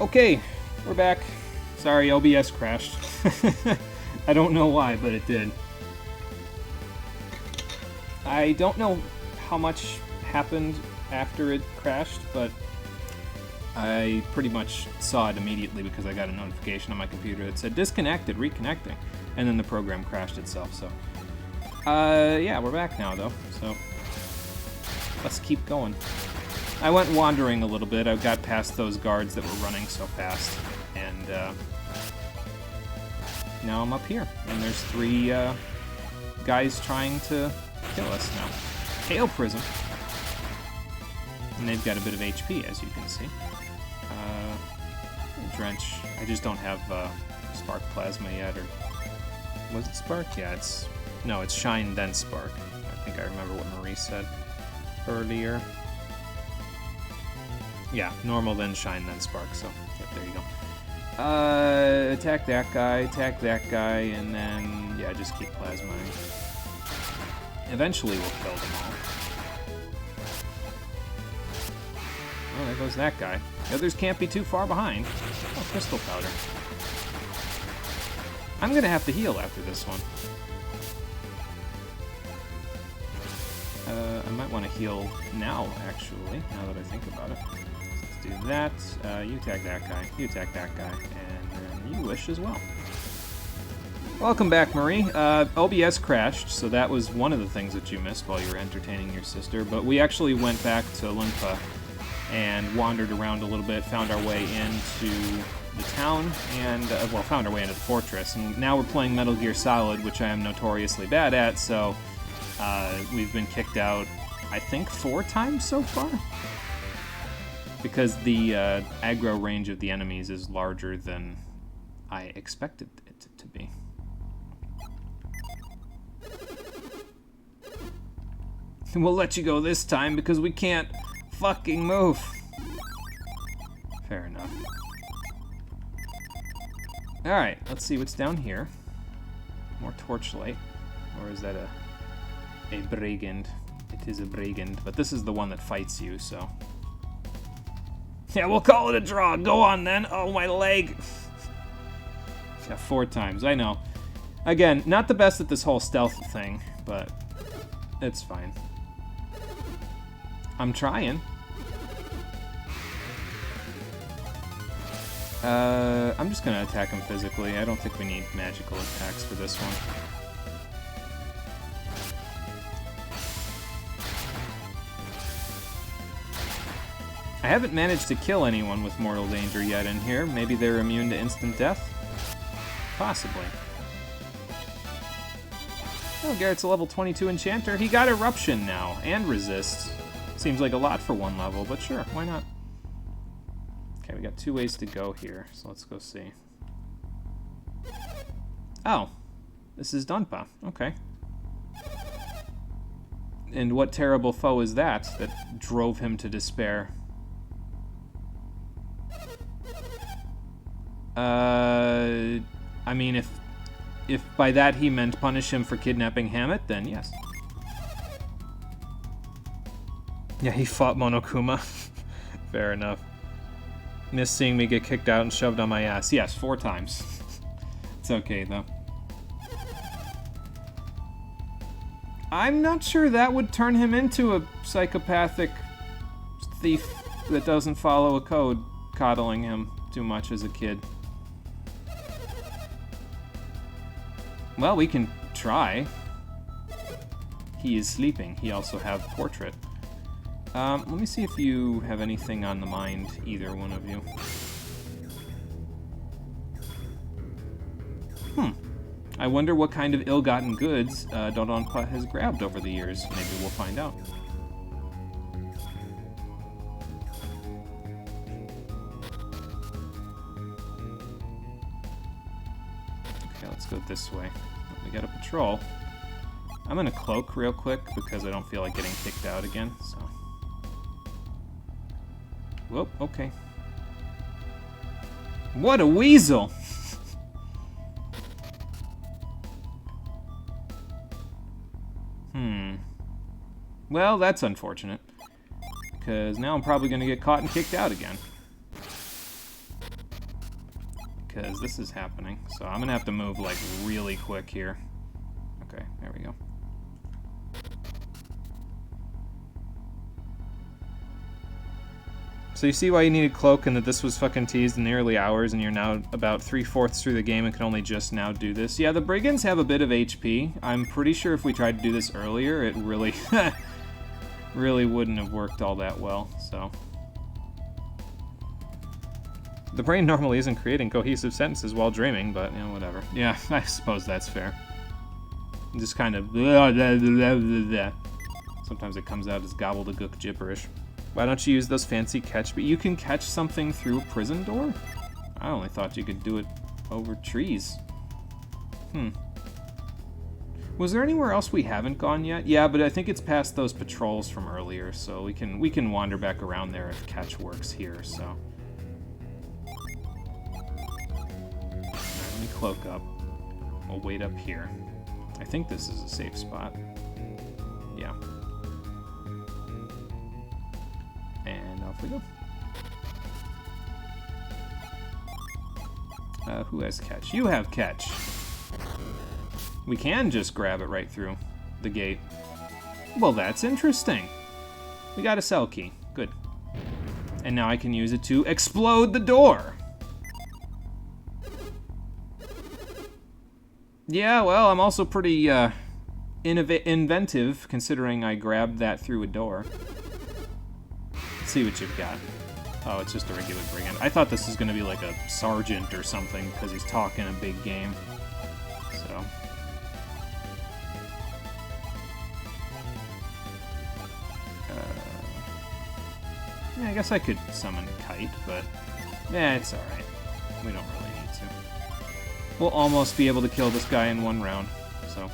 Okay, we're back. Sorry, OBS crashed. I don't know why, but it did. I don't know how much happened after it crashed, but I pretty much saw it immediately because I got a notification on my computer that said disconnected, reconnecting, and then the program crashed itself, so. Yeah, we're back now, though, so let's keep going. I went wandering a little bit. I got past those guards that were running so fast, and now I'm up here, and there's 3 guys trying to kill us now. Hail Prism. And they've got a bit of HP, as you can see. Drench. I just don't have Spark Plasma yet, or... Was it Spark? Yeah, it's... No, it's Shine, then Spark. I think I remember what Marie said earlier. Yeah, normal, then Shine, then Spark, so... Yep, there you go. Attack that guy, and then... Yeah, just keep plasmaing. Eventually we'll kill them all. Oh, there goes that guy. The others can't be too far behind. Oh, Crystal Powder. I'm gonna have to heal after this one. I might want to heal now, actually, now that I think about it. Let's do that. You attack that guy, you attack that guy, and then you wish as well. Welcome back, Marie. OBS crashed, so that was one of the things that you missed while you were entertaining your sister, but we actually went back to Limpa and wandered around a little bit, found our way into the town, and, well, found our way into the fortress, and now we're playing Metal Gear Solid, which I am notoriously bad at, so we've been kicked out, I think, 4 times so far? Because the aggro range of the enemies is larger than I expected it to be. We'll let you go this time because we can't fucking move. Fair enough. Alright, let's see what's down here. More torchlight. Or is that a brigand? It is a brigand, but this is the one that fights you, so... Yeah, we'll call it a draw. Go on, then. Oh, my leg. Yeah, 4 times. I know. Again, not the best at this whole stealth thing, but it's fine. I'm trying. I'm just gonna attack him physically. I don't think we need magical attacks for this one. I haven't managed to kill anyone with mortal danger yet in here. Maybe they're immune to instant death? Possibly. Oh, Garrett's a level 22 enchanter. He got Eruption now, and Resist. Seems like a lot for 1 level, but sure, why not? Okay, we got 2 ways to go here, so let's go see. Oh, this is Dunpa. Okay. And what terrible foe is that drove him to despair? I mean, if by that he meant punish him for kidnapping Hammett, then yes. Yeah, he fought Monokuma. Fair enough. Missed seeing me get kicked out and shoved on my ass. Yes, 4 times. It's okay, though. I'm not sure that would turn him into a psychopathic thief that doesn't follow a code, coddling him too much as a kid. Well, we can try. He is sleeping. He also have Portrait. Let me see if you have anything on the mind, either one of you. I wonder what kind of ill-gotten goods Dodonpa has grabbed over the years. Maybe we'll find out. Okay, let's go this way. We got a patrol. I'm gonna cloak real quick because I don't feel like getting kicked out again, so... Whoop, okay. What a weasel! Well, that's unfortunate. Because now I'm probably going to get caught and kicked out again. because this is happening. So I'm gonna have to move like really quick here. Okay, there we go. So you see why you needed Cloak and that this was fucking teased in the early hours and you're now about 3/4 through the game and can only just now do this. Yeah, the Brigands have a bit of HP. I'm pretty sure if we tried to do this earlier, it really, really wouldn't have worked all that well, so. The brain normally isn't creating cohesive sentences while dreaming, but, you know, whatever. Yeah, I suppose that's fair. Just kind of blah, blah, blah, blah, blah. Sometimes it comes out as gobbledygook gibberish. Why don't you use those fancy catch? But you can catch something through a prison door? I only thought you could do it over trees. Was there anywhere else we haven't gone yet? Yeah, but I think it's past those patrols from earlier, so we can wander back around there if catch works here, so. Alright, let me cloak up. We'll wait up here. I think this is a safe spot. Yeah. And off we go. Who has catch? You have catch. We can just grab it right through the gate. Well, that's interesting. We got a cell key. Good. And now I can use it to explode the door. Yeah, well, I'm also pretty inventive, considering I grabbed that through a door. Let's see what you've got. Oh, it's just a regular brigand. I thought this was going to be like a sergeant or something, because he's talking a big game. So. Yeah, I guess I could summon Kite, but yeah, it's alright. We don't really need to. We'll almost be able to kill this guy in one round, so.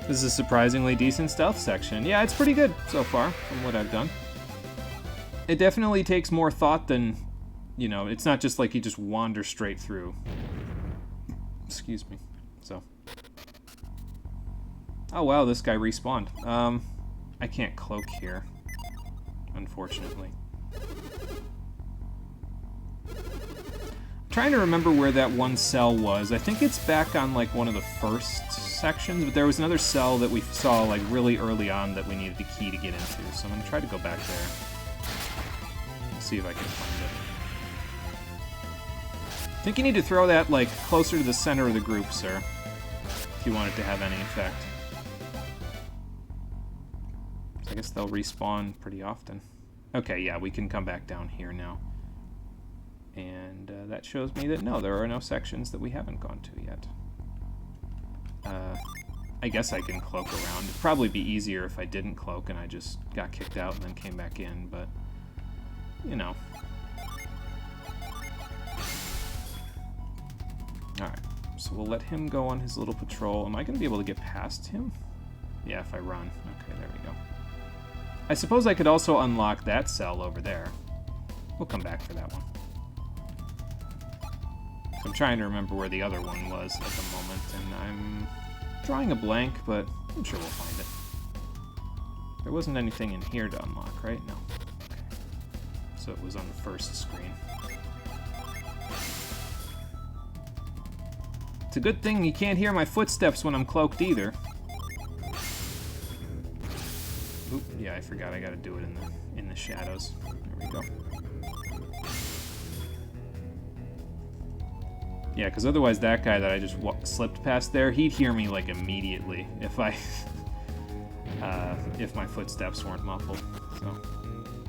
This is a surprisingly decent stealth section. Yeah, it's pretty good so far from what I've done. It definitely takes more thought than, you know, it's not just like you just wander straight through. Excuse me. So. Oh wow, this guy respawned. I can't cloak here, unfortunately. I'm trying to remember where that one cell was. I think it's back on like one of the first sections, but there was another cell that we saw like really early on that we needed the key to get into. So I'm gonna try to go back there. Let's see if I can find it. I think you need to throw that like closer to the center of the group, sir, if you want it to have any effect. So I guess they'll respawn pretty often. Okay, yeah, we can come back down here now. And that shows me that no, there are no sections that we haven't gone to yet. I guess I can cloak around. It'd probably be easier if I didn't cloak and I just got kicked out and then came back in, but, you know. Alright, so we'll let him go on his little patrol. Am I going to be able to get past him? Yeah, if I run. Okay, there we go. I suppose I could also unlock that cell over there. We'll come back for that one. I'm trying to remember where the other one was at the moment, and I'm drawing a blank, but I'm sure we'll find it. There wasn't anything in here to unlock, right? No. Okay. So it was on the first screen. It's a good thing you can't hear my footsteps when I'm cloaked either. Oop, yeah, I forgot I gotta do it in the shadows. There we go. Yeah, because otherwise that guy that I just slipped past there, he'd hear me, like, immediately if I... if my footsteps weren't muffled, so...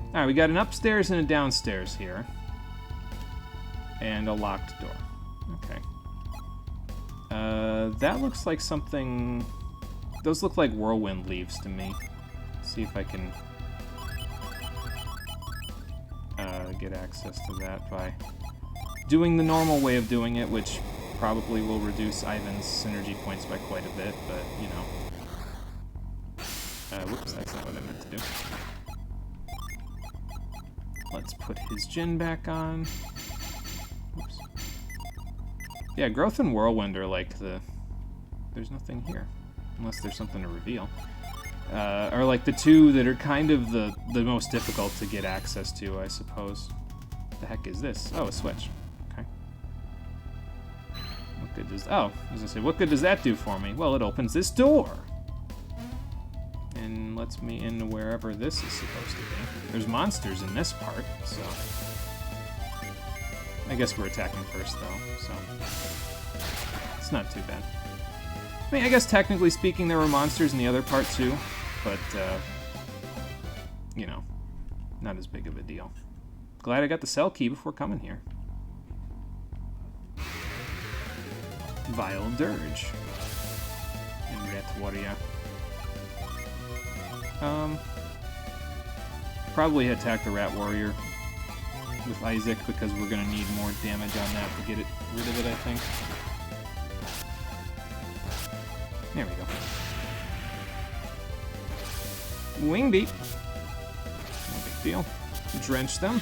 Alright, we got an upstairs and a downstairs here. And a locked door. Okay. That looks like something... Those look like whirlwind leaves to me. Let's see if I can... get access to that by... doing the normal way of doing it, which probably will reduce Ivan's synergy points by quite a bit, but, you know. Whoops, that's not what I meant to do. Let's put his Jin back on. Oops. Yeah, Growth and Whirlwind are like the... There's nothing here, unless there's something to reveal. are like the two that are kind of the most difficult to get access to, I suppose. The heck is this? Oh, a switch. Okay. What good does... Oh, I was gonna say, what good does that do for me? Well, it opens this door. And lets me in wherever this is supposed to be. There's monsters in this part, so... I guess we're attacking first, though, so... It's not too bad. I mean, I guess technically speaking, there were monsters in the other part, too. But, you know, not as big of a deal. Glad I got the cell key before coming here. Vile Dirge. And Rat Warrior. Probably attack the Rat Warrior with Isaac because we're gonna need more damage on that to get it rid of it, I think. There we go. Wing Beat. No big deal. Drench them.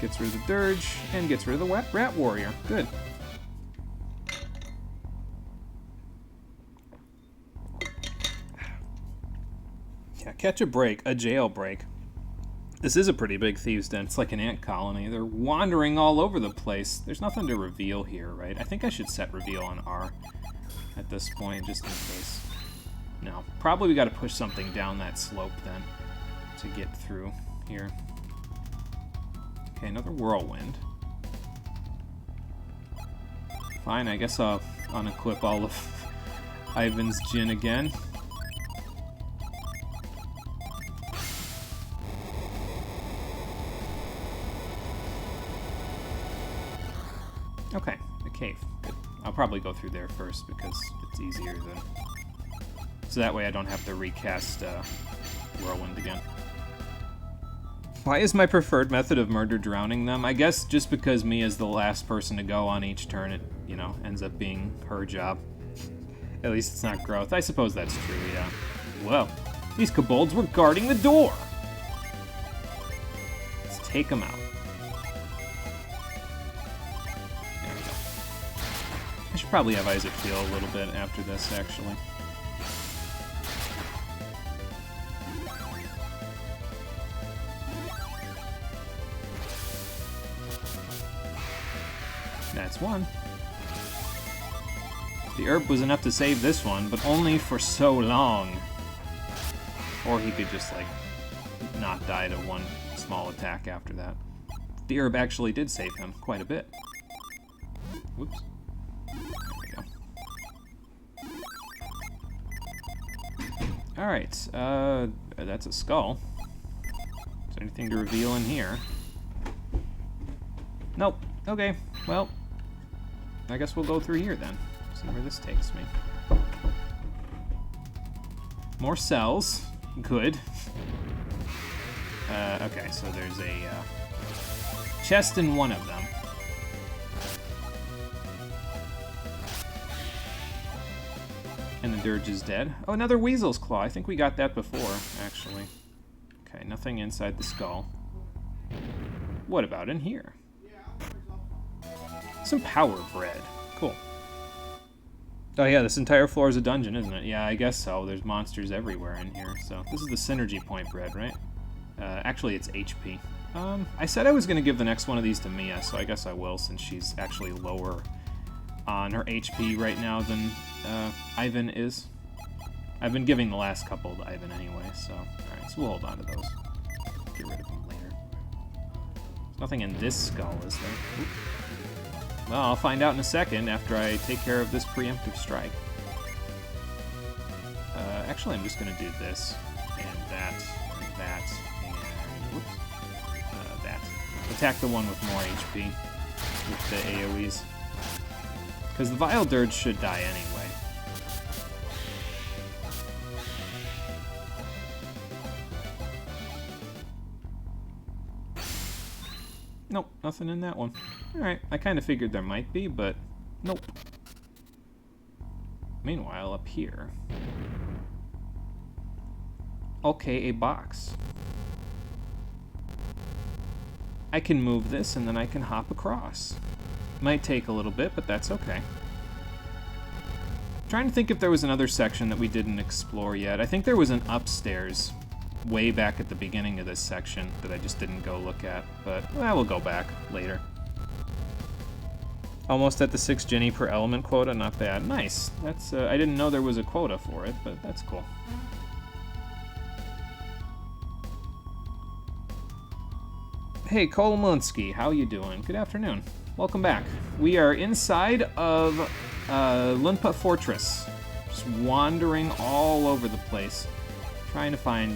Gets rid of the Dirge, and gets rid of the Rat Warrior. Good. Yeah, catch a break. A jailbreak. This is a pretty big thieves' den. It's like an ant colony. They're wandering all over the place. There's nothing to reveal here, right? I think I should set reveal on R at this point, just in case. No. Probably we gotta push something down that slope, then, to get through here. Okay, another whirlwind. Fine, I guess I'll unequip all of Ivan's Djinn again. Okay, the cave. Good. I'll probably go through there first because it's easier than... So that way I don't have to recast Whirlwind again. Why is my preferred method of murder drowning them? I guess just because me as the last person to go on each turn, it, you know, ends up being her job. At least it's not growth. I suppose that's true, yeah. Well, these kobolds were guarding the door! Let's take them out. There we go. I should probably have Isaac heal a little bit after this, actually. That's one. The herb was enough to save this one, but only for so long. Or he could just, like, not die to one small attack after that. The herb actually did save him quite a bit. Whoops. There we go. Alright, that's a skull. Is there anything to reveal in here? Nope. Okay, well, I guess we'll go through here then. See where this takes me. More cells. Good. Okay, so there's a chest in one of them. And the Dirge is dead. Oh, another Weasel's Claw. I think we got that before, actually. Okay, nothing inside the skull. What about in here? Some power bread. Cool. Oh yeah, this entire floor is a dungeon, isn't it? Yeah, I guess so. There's monsters everywhere in here. So this is the synergy point bread, right? Actually, it's HP. I said I was going to give the next one of these to Mia, so I guess I will, since she's actually lower on her HP right now than Ivan is. I've been giving the last couple to Ivan anyway, so... Alright, so we'll hold on to those. Get rid of them later. There's nothing in this skull, is there? Oop. Well, I'll find out in a second after I take care of this preemptive strike. Actually, I'm just going to do this, and that, and whoops, that. Attack the one with more HP with the AoEs. Because the Vile Dirge should die anyway. Nope, nothing in that one. Alright, I kind of figured there might be, but nope. Meanwhile, up here... Okay, a box. I can move this, and then I can hop across. Might take a little bit, but that's okay. Trying to think if there was another section that we didn't explore yet. I think there was an upstairs way back at the beginning of this section that I just didn't go look at, but well, we'll go back later. Almost at the 6 Jenny per element quota, not bad. Nice. That's I didn't know there was a quota for it, but that's cool. Hey, Kolomunsky, how you doing? Good afternoon. Welcome back. We are inside of Lunpa Fortress, just wandering all over the place, trying to find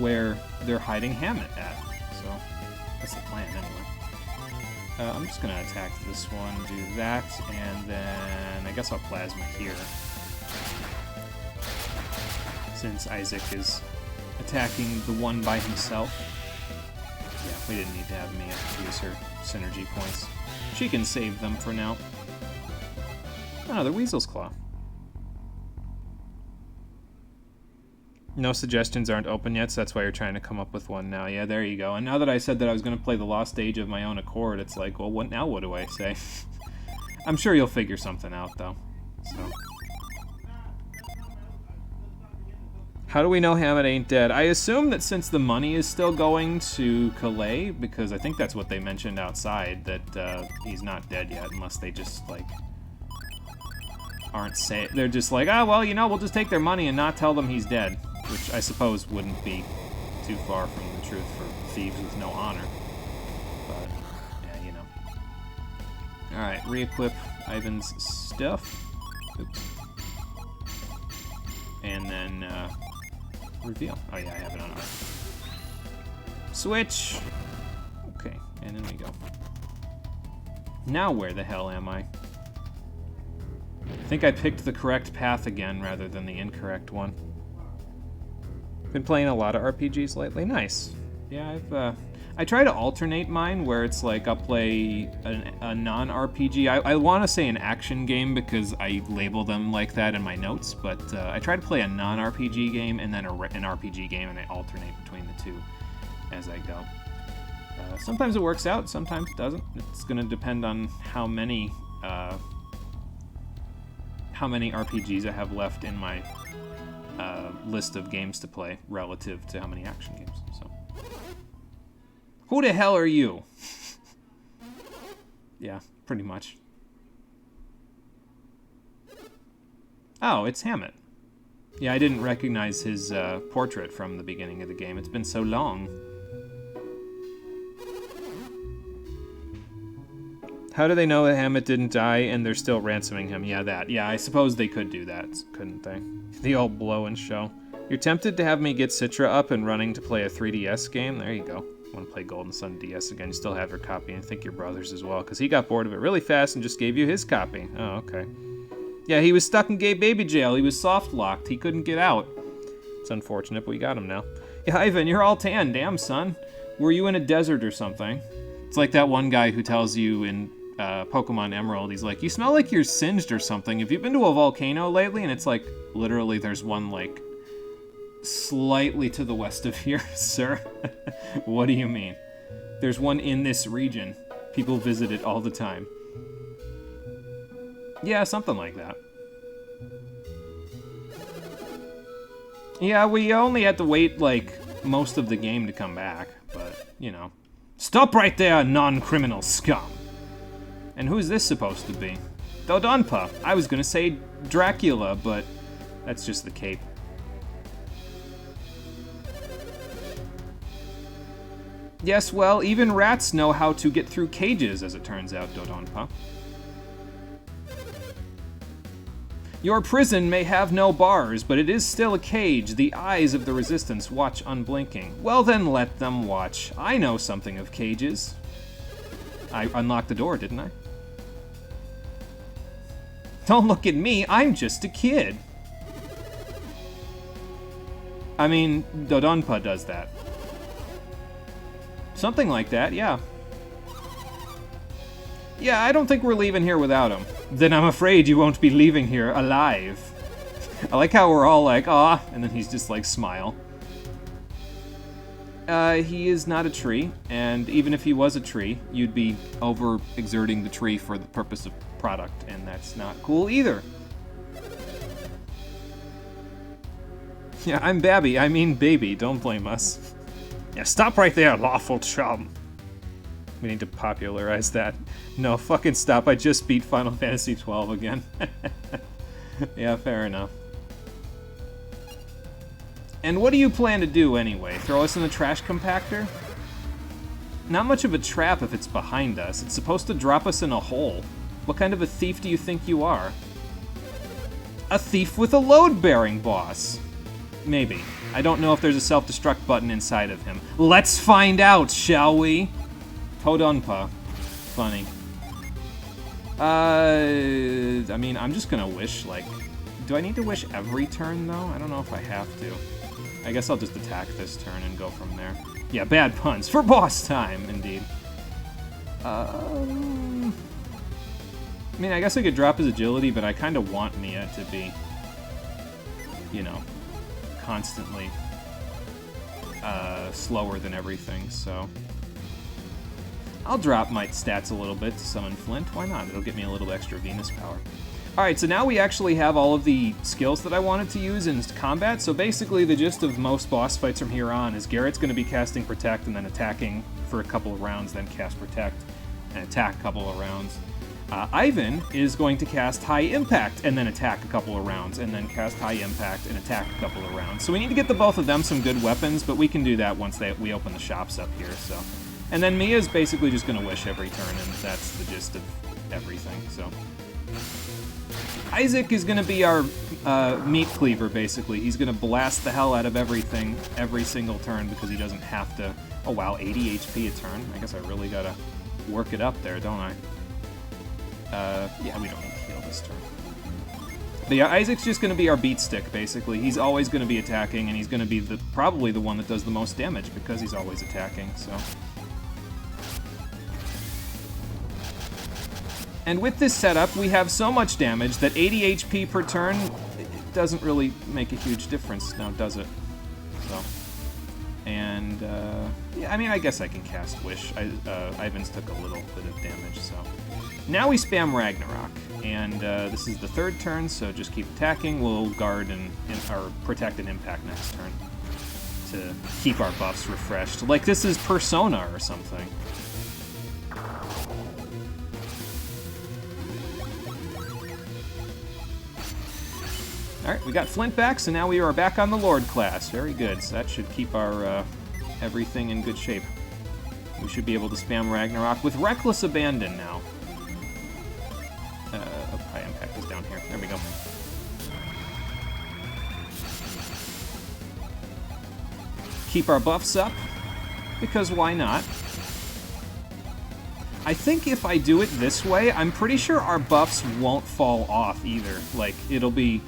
where they're hiding Hammett at. So that's the plan, anyway. I'm just gonna attack this one, do that, and then I guess I'll plasma here, since Isaac is attacking the one by himself. Yeah, we didn't need to have Mia use her synergy points. She can save them for now. Another Weasel's Claw. No suggestions aren't open yet, so that's why you're trying to come up with one now. Yeah, there you go. And now that I said that I was going to play the Lost Age of my own accord, it's like, well, what now? What do I say? I'm sure you'll figure something out, though. So, how do we know Hammett ain't dead? I assume that since the money is still going to Calais, because I think that's what they mentioned outside, that he's not dead yet, unless they just, like, aren't saying. They're just like, oh, well, you know, we'll just take their money and not tell them he's dead. Which I suppose wouldn't be too far from the truth for thieves with no honor. But, yeah, you know. Alright, re-equip Ivan's stuff. Oops. And then, reveal. Oh yeah, I have it on. Alright. Switch! Okay, and in we go. Now where the hell am I? I think I picked the correct path again rather than the incorrect one. Been playing a lot of RPGs lately. Nice. Yeah, I try to alternate mine where it's like I'll play a non-RPG. I want to say an action game because I label them like that in my notes, but I try to play a non-RPG game and then an RPG game, and I alternate between the two as I go. Sometimes it works out, sometimes it doesn't. It's going to depend on how many RPGs I have left in my list of games to play relative to how many action games. So, who the hell are you? Yeah, pretty much. Oh, it's Hammett. Yeah, I didn't recognize his portrait from the beginning of the game. It's been so long. How do they know that Hammett didn't die and they're still ransoming him? Yeah, that. Yeah, I suppose they could do that, couldn't they? The old blow and show. You're tempted to have me get Citra up and running to play a 3DS game? There you go. Want to play Golden Sun DS again? You still have your copy, and I think your brother's as well, because he got bored of it really fast and just gave you his copy. Oh, okay. Yeah, he was stuck in gay baby jail. He was soft-locked. He couldn't get out. It's unfortunate, but we got him now. Yeah, Ivan, you're all tan. Damn, son. Were you in a desert or something? It's like that one guy who tells you in Pokemon Emerald, he's like, you smell like you're singed or something. Have you been to a volcano lately? And it's like, literally, there's one, like, slightly to the west of here, sir. What do you mean? There's one in this region. People visit it all the time. Yeah, something like that. Yeah, we only had to wait, like, most of the game to come back, but, you know. Stop right there, non-criminal scum! And who's this supposed to be? Dodonpa. I was gonna say Dracula, but that's just the cape. Yes, well, even rats know how to get through cages, as it turns out, Dodonpa. Your prison may have no bars, but it is still a cage. The eyes of the Resistance watch unblinking. Well then, let them watch. I know something of cages. I unlocked the door, didn't I? Don't look at me, I'm just a kid. I mean, Dodonpa does that. Something like that, yeah. Yeah, I don't think we're leaving here without him. Then I'm afraid you won't be leaving here alive. I like how we're all like, ah, and then he's just like, smile. He is not a tree, and even if he was a tree, you'd be over-exerting the tree for the purpose of product, and that's not cool either. Yeah, I'm Babby. I mean baby. Don't blame us. Yeah, stop right there, lawful chum. We need to popularize that. No, fucking stop. I just beat Final Fantasy XII again. Yeah, fair enough. And what do you plan to do anyway? Throw us in the trash compactor? Not much of a trap if it's behind us. It's supposed to drop us in a hole. What kind of a thief do you think you are? A thief with a load-bearing boss. Maybe. I don't know if there's a self-destruct button inside of him. Let's find out, shall we? Podunpa. Funny. I mean, I'm just gonna wish, like... Do I need to wish every turn, though? I don't know if I have to. I guess I'll just attack this turn and go from there. Yeah, bad puns. For boss time, indeed. I mean, I guess I could drop his agility, but I kind of want Mia to be, you know, constantly slower than everything, so... I'll drop my stats a little bit to summon Flint. Why not? It'll get me a little extra Venus power. Alright, so now we actually have all of the skills that I wanted to use in combat, so basically the gist of most boss fights from here on is Garrett's going to be casting Protect and then attacking for a couple of rounds, then cast Protect and attack a couple of rounds. Ivan is going to cast High Impact and then attack a couple of rounds, and then cast High Impact and attack a couple of rounds. So we need to get the both of them some good weapons, but we can do that once we open the shops up here, so... And then Mia's basically just going to wish every turn, and that's the gist of everything, so... Isaac is going to be our meat cleaver, basically. He's going to blast the hell out of everything every single turn because he doesn't have to... Oh, wow, 80 HP a turn? I guess I really got to work it up there, don't I? Yeah, we don't need to heal this turn. But yeah, Isaac's just going to be our beat stick, basically. He's always going to be attacking, and he's going to be probably the one that does the most damage because he's always attacking, so... And with this setup, we have so much damage that 80 HP per turn doesn't really make a huge difference now, does it? So, and, yeah, I mean, I guess I can cast Wish. Ivan's took a little bit of damage, so. Now we spam Ragnarok, and this is the third turn, so just keep attacking. We'll guard or protect and impact next turn to keep our buffs refreshed. Like this is Persona or something. Alright, we got Flint back, so now we are back on the Lord class. Very good, so that should keep our everything in good shape. We should be able to spam Ragnarok with Reckless Abandon now. Oh, High Impact is down here. There we go. Keep our buffs up, because why not? I think if I do it this way, I'm pretty sure our buffs won't fall off either. Like, it'll be...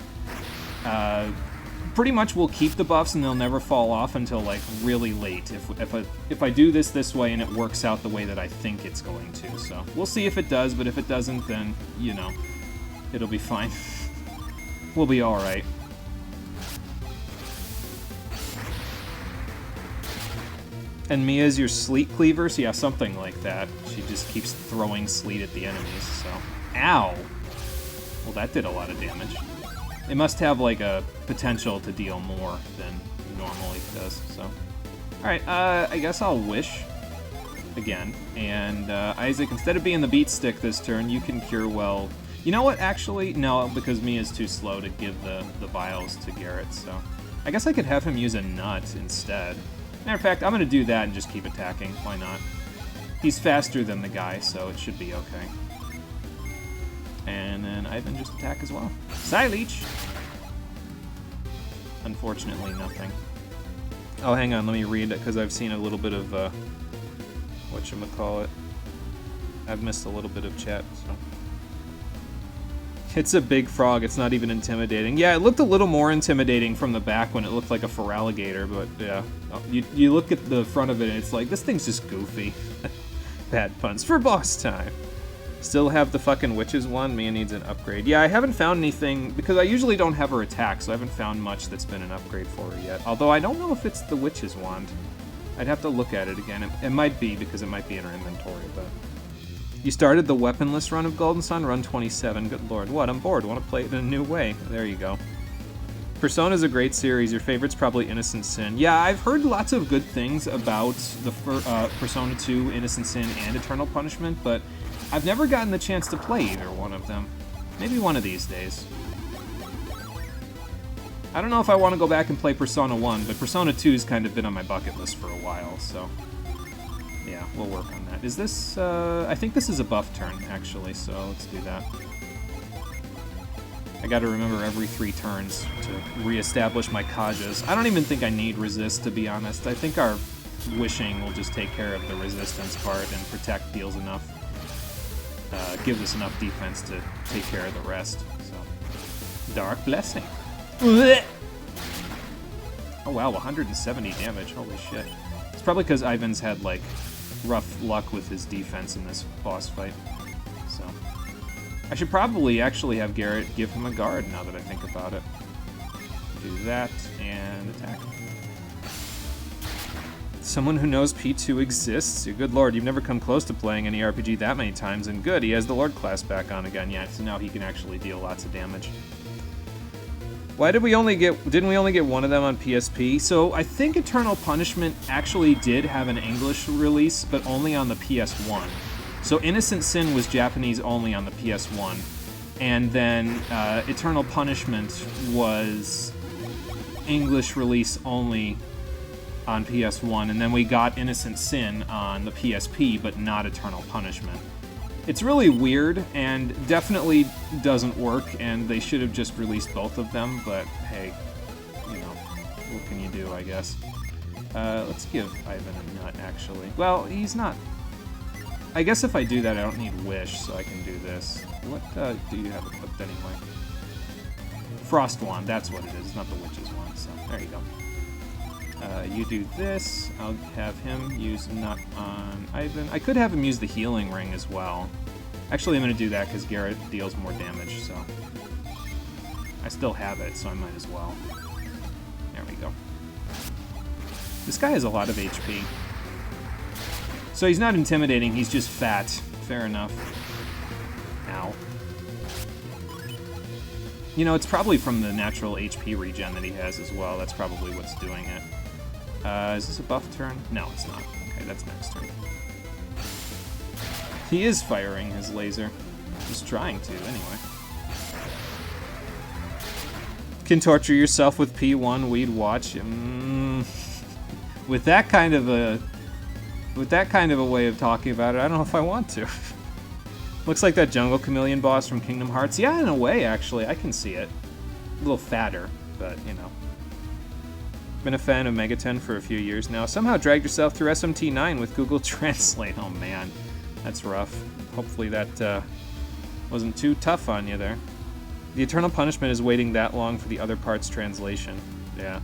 pretty much we'll keep the buffs and they'll never fall off until like really late if I do this way and it works out the way that I think it's going to. So we'll see if it does, but if it doesn't, then you know it'll be fine. We'll be all right. And Mia's your sleet cleaver, so yeah, something like that. She just keeps throwing sleet at the enemies. So ow. Well, that did a lot of damage. It must have, like, a potential to deal more than normally it does, so... Alright, I guess I'll Wish again. And, Isaac, instead of being the beat stick this turn, you can cure well... You know what, actually? No, because Mia's too slow to give the vials to Garrett, so... I guess I could have him use a nut instead. Matter of fact, I'm gonna do that and just keep attacking. Why not? He's faster than the guy, so it should be okay. And then Ivan just attack as well. Psyleech! Unfortunately, nothing. Oh, hang on, let me read it, because I've seen a little bit of, whatchamacallit. I've missed a little bit of chat, so... It's a big frog, it's not even intimidating. Yeah, it looked a little more intimidating from the back when it looked like a Feraligatr, but yeah. You look at the front of it and it's like, this thing's just goofy. Bad puns for boss time. Still have the fucking Witches one. Mia needs an upgrade. Yeah, I haven't found anything, because I usually don't have her attack, so I haven't found much that's been an upgrade for her yet. Although I don't know if it's the Witch's wand. I'd have to look at it again. It might be, because it might be in her inventory, but... You started the weaponless run of Golden Sun, run 27. Good lord, what? I'm bored. Want to play it in a new way. There you go. Persona's a great series. Your favorite's probably Innocent Sin. Yeah, I've heard lots of good things about the Persona 2, Innocent Sin, and Eternal Punishment, but I've never gotten the chance to play either one of them. Maybe one of these days. I don't know if I want to go back and play Persona 1, but Persona 2's kind of been on my bucket list for a while, so... yeah, we'll work on that. Is this, I think this is a buff turn, actually, so let's do that. I gotta remember every 3 turns to re-establish my Kajas. I don't even think I need resist, to be honest. I think our wishing will just take care of the resistance part, and protect deals enough, gives us enough defense to take care of the rest, so. Dark Blessing. Oh wow, 170 damage, holy shit. It's probably because Ivan's had, like, rough luck with his defense in this boss fight, so. I should probably actually have Garrett give him a guard now that I think about it. Do that, and attack. Someone who knows P2 exists? Good lord, you've never come close to playing any RPG that many times, and good, he has the Lord class back on again. Yeah, so now he can actually deal lots of damage. Why didn't we only get one of them on PSP? So I think Eternal Punishment actually did have an English release, but only on the PS1. So Innocent Sin was Japanese only on the PS1, and then Eternal Punishment was English release only on PS1, and then we got Innocent Sin on the PSP, but not Eternal Punishment. It's really weird, and definitely doesn't work, and they should have just released both of them, but hey, you know, what can you do, I guess. Let's give Ivan a nut, actually. Well, he's not... I guess if I do that, I don't need Wish, so I can do this. What do you have equipped anyway? Frost Wand, that's what it is. It's not the Witch's Wand, so there you go. You do this. I'll have him use Nut on Ivan. I could have him use the Healing Ring as well. Actually, I'm going to do that because Garrett deals more damage, so... I still have it, so I might as well. There we go. This guy has a lot of HP. So he's not intimidating, he's just fat. Fair enough. Ow. You know, it's probably from the natural HP regen that he has as well. That's probably what's doing it. Is this a buff turn? No, it's not. Okay, that's next turn. He is firing his laser. He's trying to, anyway. Can torture yourself with P1, we'd watch. With that kind of a way of talking about it, I don't know if I want to. Looks like that Jungle Chameleon boss from Kingdom Hearts. Yeah, in a way, actually. I can see it. A little fatter, but, you know. Been a fan of Megaten for a few years now. Somehow dragged yourself through SMT9 with Google Translate. Oh, man. That's rough. Hopefully that wasn't too tough on you there. The Eternal Punishment is waiting that long for the other part's translation. Yeah.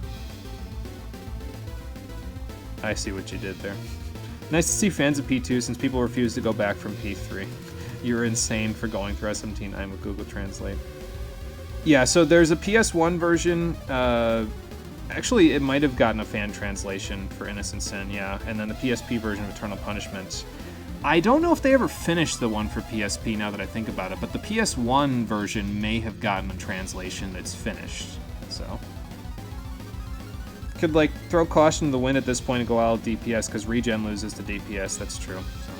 I see what you did there. Nice to see fans of P2 since people refuse to go back from P3. You're insane for going through SMT9 with Google Translate. Yeah, so there's a PS1 version. Actually, it might have gotten a fan translation for Innocent Sin, yeah. And then the PSP version of Eternal Punishment. I don't know if they ever finished the one for PSP now that I think about it, but the PS1 version may have gotten a translation that's finished, so... Could, like, throw caution to the wind at this point and go all DPS, because regen loses to DPS, that's true, so...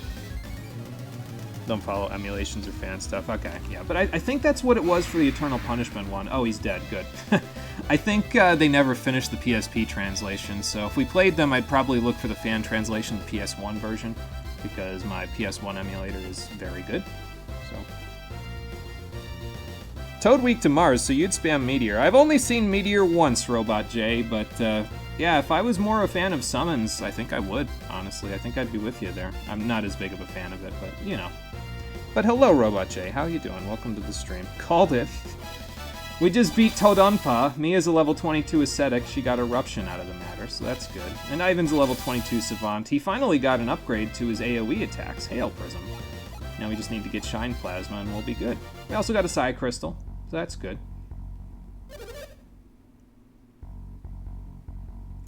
Don't follow emulations or fan stuff. Okay, yeah, but I think that's what it was for the Eternal Punishment one. Oh, he's dead, good. I think they never finished the PSP translation, so if we played them, I'd probably look for the fan translation, the PS1 version, because my PS1 emulator is very good, so... Toad Week to Mars, so you'd spam Meteor. I've only seen Meteor once, Robot J, but yeah, if I was more a fan of summons, I think I would, honestly. I think I'd be with you there. I'm not as big of a fan of it, but, you know. But hello, Robot J. How you doing? Welcome to the stream. Called it. We just beat Toadunpa. Mia's a level 22 Ascetic. She got Eruption out of the matter, so that's good. And Ivan's a level 22 Savant. He finally got an upgrade to his AoE attacks, Hail Prism. Now we just need to get Shine Plasma and we'll be good. We also got a Psy Crystal, so that's good.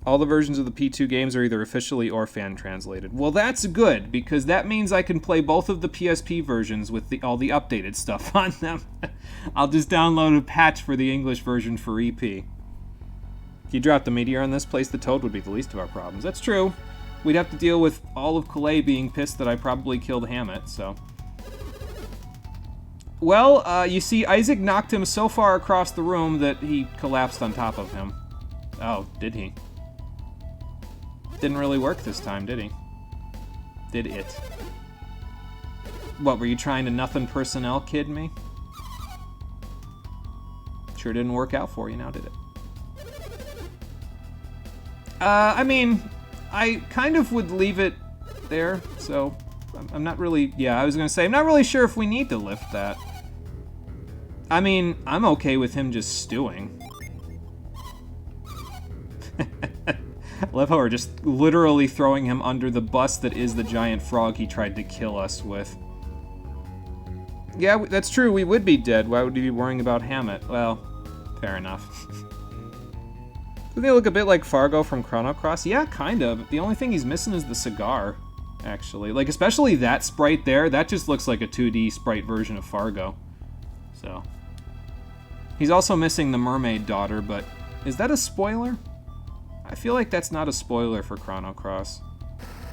All the versions of the P2 games are either officially or fan translated. Well, that's good, because that means I can play both of the PSP versions with all the updated stuff on them. I'll just download a patch for the English version for EP. If you dropped the meteor in this place, the toad would be the least of our problems. That's true. We'd have to deal with all of Calais being pissed that I probably killed Hammett, so... Well, you see, Isaac knocked him so far across the room that he collapsed on top of him. Oh, did he? Didn't really work this time, did he? Did it? What, were you trying to nothing personnel kid me? Sure didn't work out for you now, did it? I mean, I kind of would leave it there, so I'm not really... Yeah, I was gonna say, I'm not really sure if we need to lift that. I mean, I'm okay with him just stewing. I love how we're just literally throwing him under the bus that is the giant frog he tried to kill us with. Yeah, that's true, we would be dead. Why would we be worrying about Hammett? Well, fair enough. Do they look a bit like Fargo from Chrono Cross? Yeah, kind of. The only thing he's missing is the cigar, actually. Like, especially that sprite there, that just looks like a 2D sprite version of Fargo. So. He's also missing the mermaid daughter, but is that a spoiler? I feel like that's not a spoiler for Chrono Cross.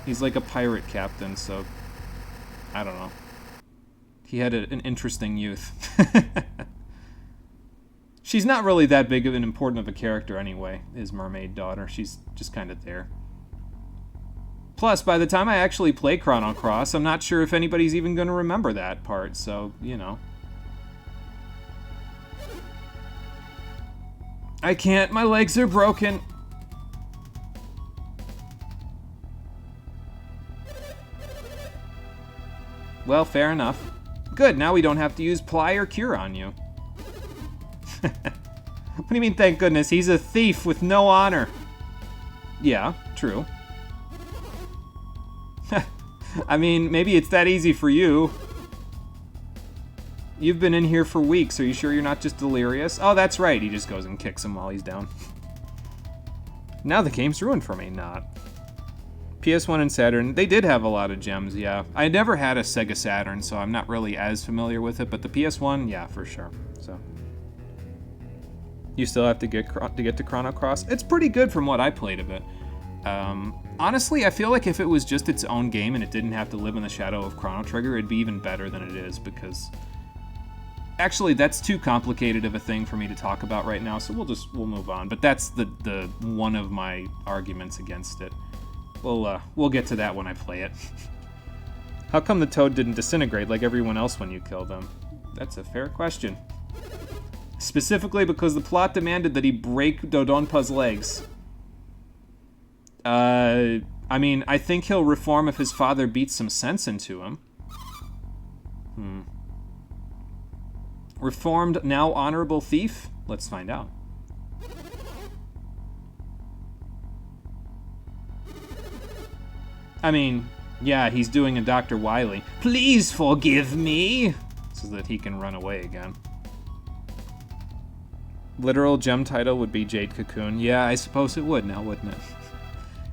He's like a pirate captain, so I don't know. He had an interesting youth. She's not really that big of an important of a character anyway, his mermaid daughter. She's just kind of there. Plus, by the time I actually play Chrono Cross, I'm not sure if anybody's even going to remember that part, so, you know. I can't, my legs are broken. Well, fair enough. Good, now we don't have to use Ply or Cure on you. What do you mean, thank goodness? He's a thief with no honor. Yeah, true. I mean, maybe it's that easy for you. You've been in here for weeks. Are you sure you're not just delirious? Oh, that's right. He just goes and kicks him while he's down. Now the game's ruined for me. Not. PS1 and Saturn, they did have a lot of gems, yeah. I never had a Sega Saturn, so I'm not really as familiar with it, but the PS1, yeah, for sure. So, you still have to get to Chrono Cross. It's pretty good from what I played of it. Honestly, I feel like if it was just its own game and it didn't have to live in the shadow of Chrono Trigger, it'd be even better than it is, because... Actually, that's too complicated of a thing for me to talk about right now, so we'll move on. But that's the one of my arguments against it. We'll get to that when I play it. How come the toad didn't disintegrate like everyone else when you killed him? That's a fair question. Specifically because the plot demanded that he break Dodonpa's legs. I mean, I think he'll reform if his father beats some sense into him. Reformed, now honorable thief? Let's find out. I mean, yeah, he's doing a Dr. Wily. Please forgive me! So that he can run away again. Literal gem title would be Jade Cocoon. Yeah, I suppose it would now, wouldn't it?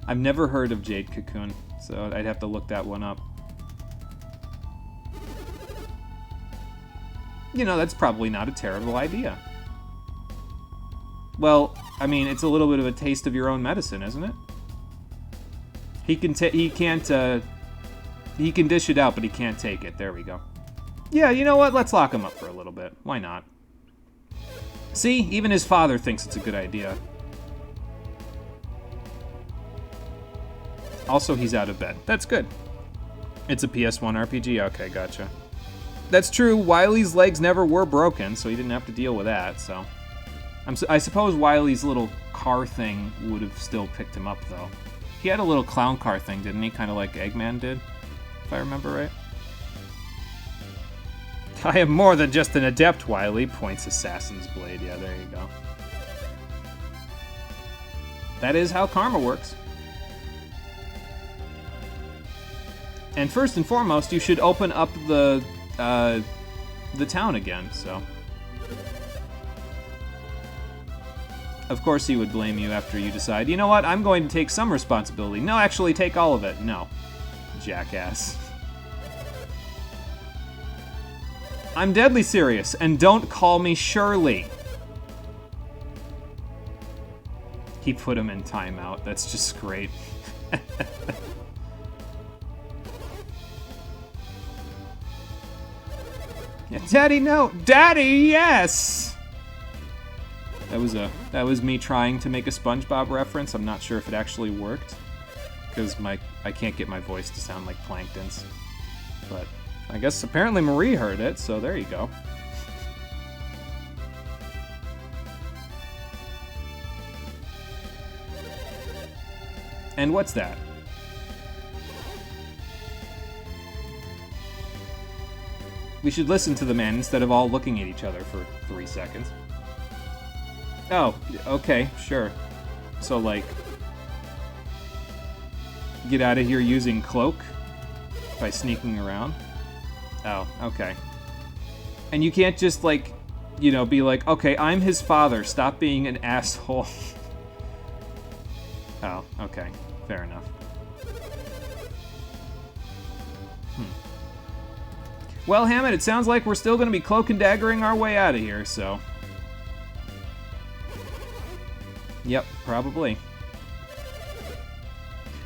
I've never heard of Jade Cocoon, so I'd have to look that one up. You know, that's probably not a terrible idea. Well, I mean, it's a little bit of a taste of your own medicine, isn't it? He can dish it out, but he can't take it. There we go. Yeah, you know what? Let's lock him up for a little bit. Why not? See, even his father thinks it's a good idea. Also, he's out of bed. That's good. It's a PS1 RPG? Okay, gotcha. That's true, Wily's legs never were broken, so he didn't have to deal with that, so... I suppose Wily's little car thing would have still picked him up, though. He had a little clown car thing, didn't he? Kind of like Eggman did, if I remember right. I am more than just an adept, Wily, points Assassin's Blade. Yeah, there you go. That is how karma works. And first and foremost, you should open up the town again, so... Of course he would blame you after you decide, you know what, I'm going to take some responsibility. No, actually, take all of it. No. Jackass. I'm deadly serious, and don't call me Shirley. He put him in timeout. That's just great. Yeah, Daddy, no! Daddy, yes! That was me trying to make a SpongeBob reference. I'm not sure if it actually worked, because I can't get my voice to sound like Plankton's. But I guess apparently Marie heard it, so there you go. And what's that? We should listen to the man instead of all looking at each other for 3 seconds. Oh, okay, sure. So, like, get out of here using cloak by sneaking around? Oh, okay. And you can't just, like, you know, be like, okay, I'm his father, stop being an asshole. Oh, okay. Fair enough. Well, Hammett, it sounds like we're still going to be cloak and daggering our way out of here, so... Yep, probably.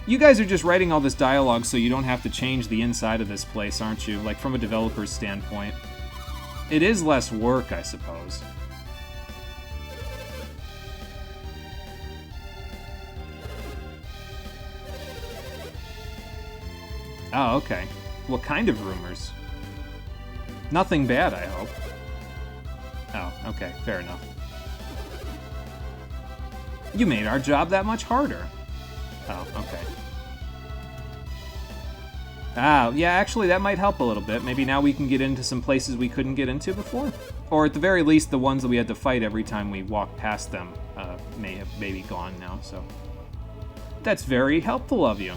You guys are just writing all this dialogue so you don't have to change the inside of this place, aren't you? Like, from a developer's standpoint. It is less work, I suppose. Oh, okay. What kind of rumors? Nothing bad, I hope. Oh, okay, fair enough. You made our job that much harder. Oh, okay. Ah, yeah, actually, that might help a little bit. Maybe now we can get into some places we couldn't get into before. Or at the very least, the ones that we had to fight every time we walked past them may be gone now, so... That's very helpful of you.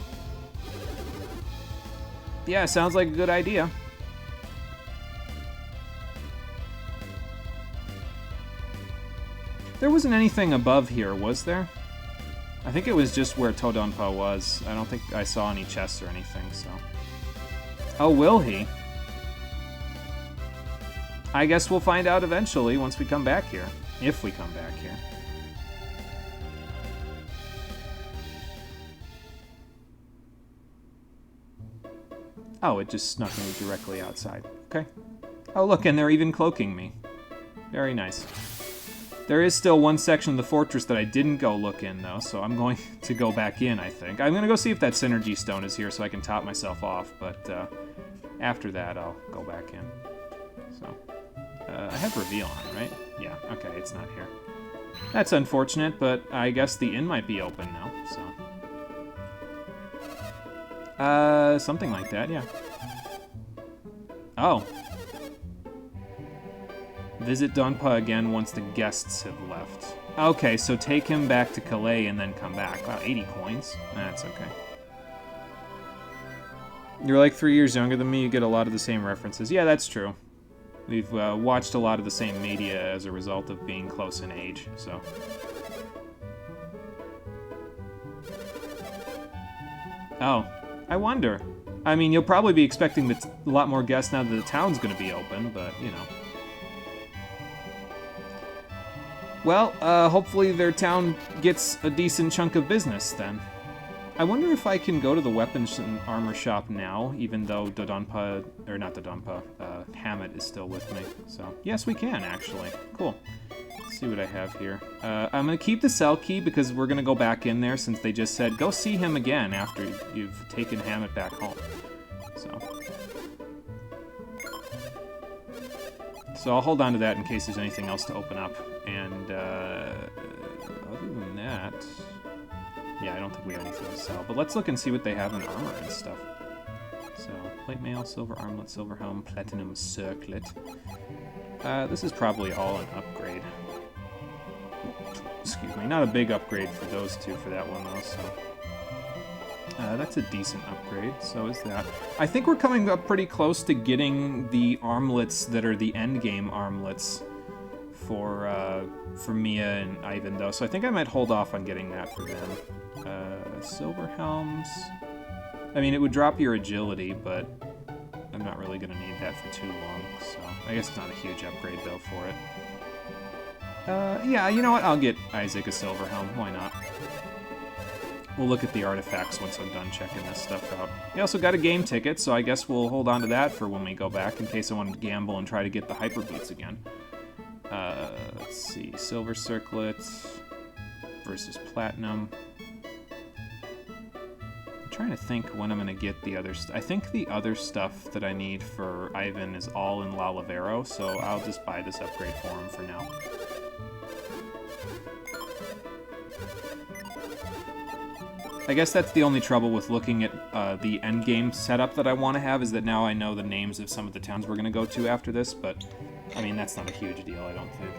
Yeah, sounds like a good idea. There wasn't anything above here, was there? I think it was just where Todonpa was. I don't think I saw any chests or anything, so... Oh, will he? I guess we'll find out eventually once we come back here. If we come back here. Oh, it just snuck me directly outside. Okay. Oh, look, and they're even cloaking me. Very nice. There is still one section of the fortress that I didn't go look in, though, so I'm going to go back in, I think. I'm going to go see if that Synergy Stone is here so I can top myself off, but after that, I'll go back in. So, I have Reveal on, right? Yeah, okay, it's not here. That's unfortunate, but I guess the inn might be open now, so... something like that, yeah. Oh. Visit Donpa again once the guests have left. Okay, so take him back to Calais and then come back. Wow, 80 coins. That's okay. You're like 3 years younger than me, you get a lot of the same references. Yeah, that's true. We've watched a lot of the same media as a result of being close in age, so... Oh, I wonder. I mean, you'll probably be expecting a lot more guests now that the town's going to be open, but, you know. Well, hopefully their town gets a decent chunk of business, then. I wonder if I can go to the weapons and armor shop now, even though Dodonpa, or not Dodonpa, Hammett is still with me. So, yes, we can, actually. Cool. Let's see what I have here. I'm going to keep the cell key because we're going to go back in there since they just said, go see him again after you've taken Hammett back home. So I'll hold on to that in case there's anything else to open up. And other than that, yeah, I don't think we have anything to sell. But let's look and see what they have in armor and stuff. So, plate mail, silver armlet, silver helm, platinum circlet. This is probably all an upgrade. Excuse me, not a big upgrade for those two for that one though, so... that's a decent upgrade, so is that. I think we're coming up pretty close to getting the armlets that are the endgame armlets for Mia and Ivan, though, so I think I might hold off on getting that for them. Silver helms... I mean, it would drop your agility, but I'm not really going to need that for too long, so I guess it's not a huge upgrade, though, for it. Yeah, you know what? I'll get Isaac a Silver Helm. Why not? We'll look at the artifacts once I'm done checking this stuff out. We also got a game ticket, so I guess we'll hold on to that for when we go back in case I want to gamble and try to get the Hyper Boots again. Let's see. Silver Circlet versus Platinum. I'm trying to think when I'm going to get the other stuff. I think the other stuff that I need for Ivan is all in Lalavero, so I'll just buy this upgrade for him for now. I guess that's the only trouble with looking at the endgame setup that I want to have, is that now I know the names of some of the towns we're going to go to after this, but, I mean, that's not a huge deal, I don't think.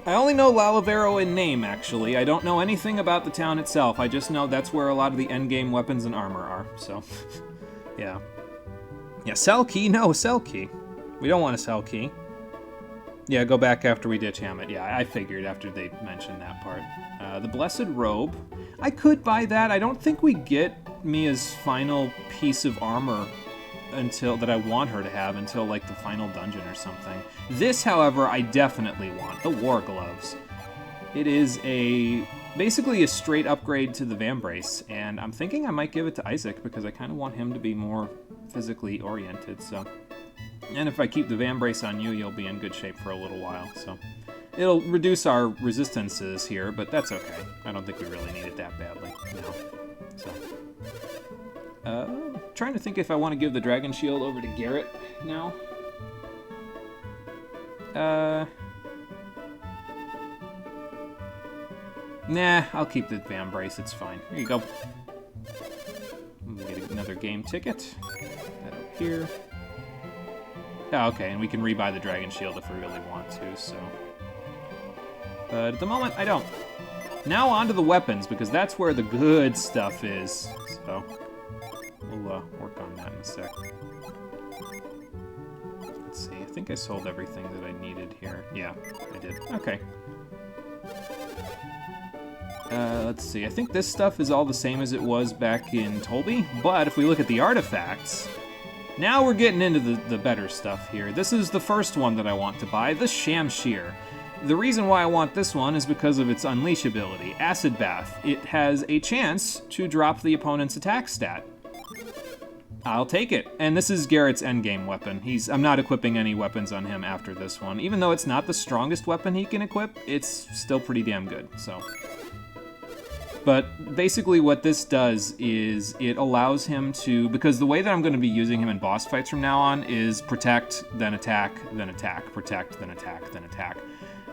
I only know Lalavero in name, actually. I don't know anything about the town itself. I just know that's where a lot of the endgame weapons and armor are, so, yeah. Yeah, sell key? No, sell key. We don't want to sell key. Yeah, go back after we ditch Hammett. Yeah, I figured after they mentioned that part. The Blessed Robe. I could buy that. I don't think we get Mia's final piece of armor until that I want her to have until, like, the final dungeon or something. This, however, I definitely want. The War Gloves. It is basically a straight upgrade to the Vambrace, and I'm thinking I might give it to Isaac because I kind of want him to be more physically oriented, so... And if I keep the Vambrace on you, you'll be in good shape for a little while, so... It'll reduce our resistances here, but that's okay. I don't think we really need it that badly, no. So... trying to think if I want to give the Dragon Shield over to Garrett now. Nah, I'll keep the Vambrace, it's fine. Here you go. Let me get another game ticket. That up here. Oh, okay, and we can rebuy the Dragon Shield if we really want to, so... But at the moment, I don't. Now on to the weapons, because that's where the good stuff is. So, we'll work on that in a sec. Let's see, I think I sold everything that I needed here. Yeah, I did. Okay. Let's see, I think this stuff is all the same as it was back in Tolby, but if we look at the artifacts... Now we're getting into the better stuff here. This is the first one that I want to buy, the Shamshir. The reason why I want this one is because of its Unleash ability, Acid Bath. It has a chance to drop the opponent's attack stat. I'll take it. And this is Garrett's endgame weapon. I'm not equipping any weapons on him after this one. Even though it's not the strongest weapon he can equip, it's still pretty damn good, so... But basically what this does is it allows him to, because the way that I'm going to be using him in boss fights from now on is protect, then attack, then attack, protect, then attack, then attack.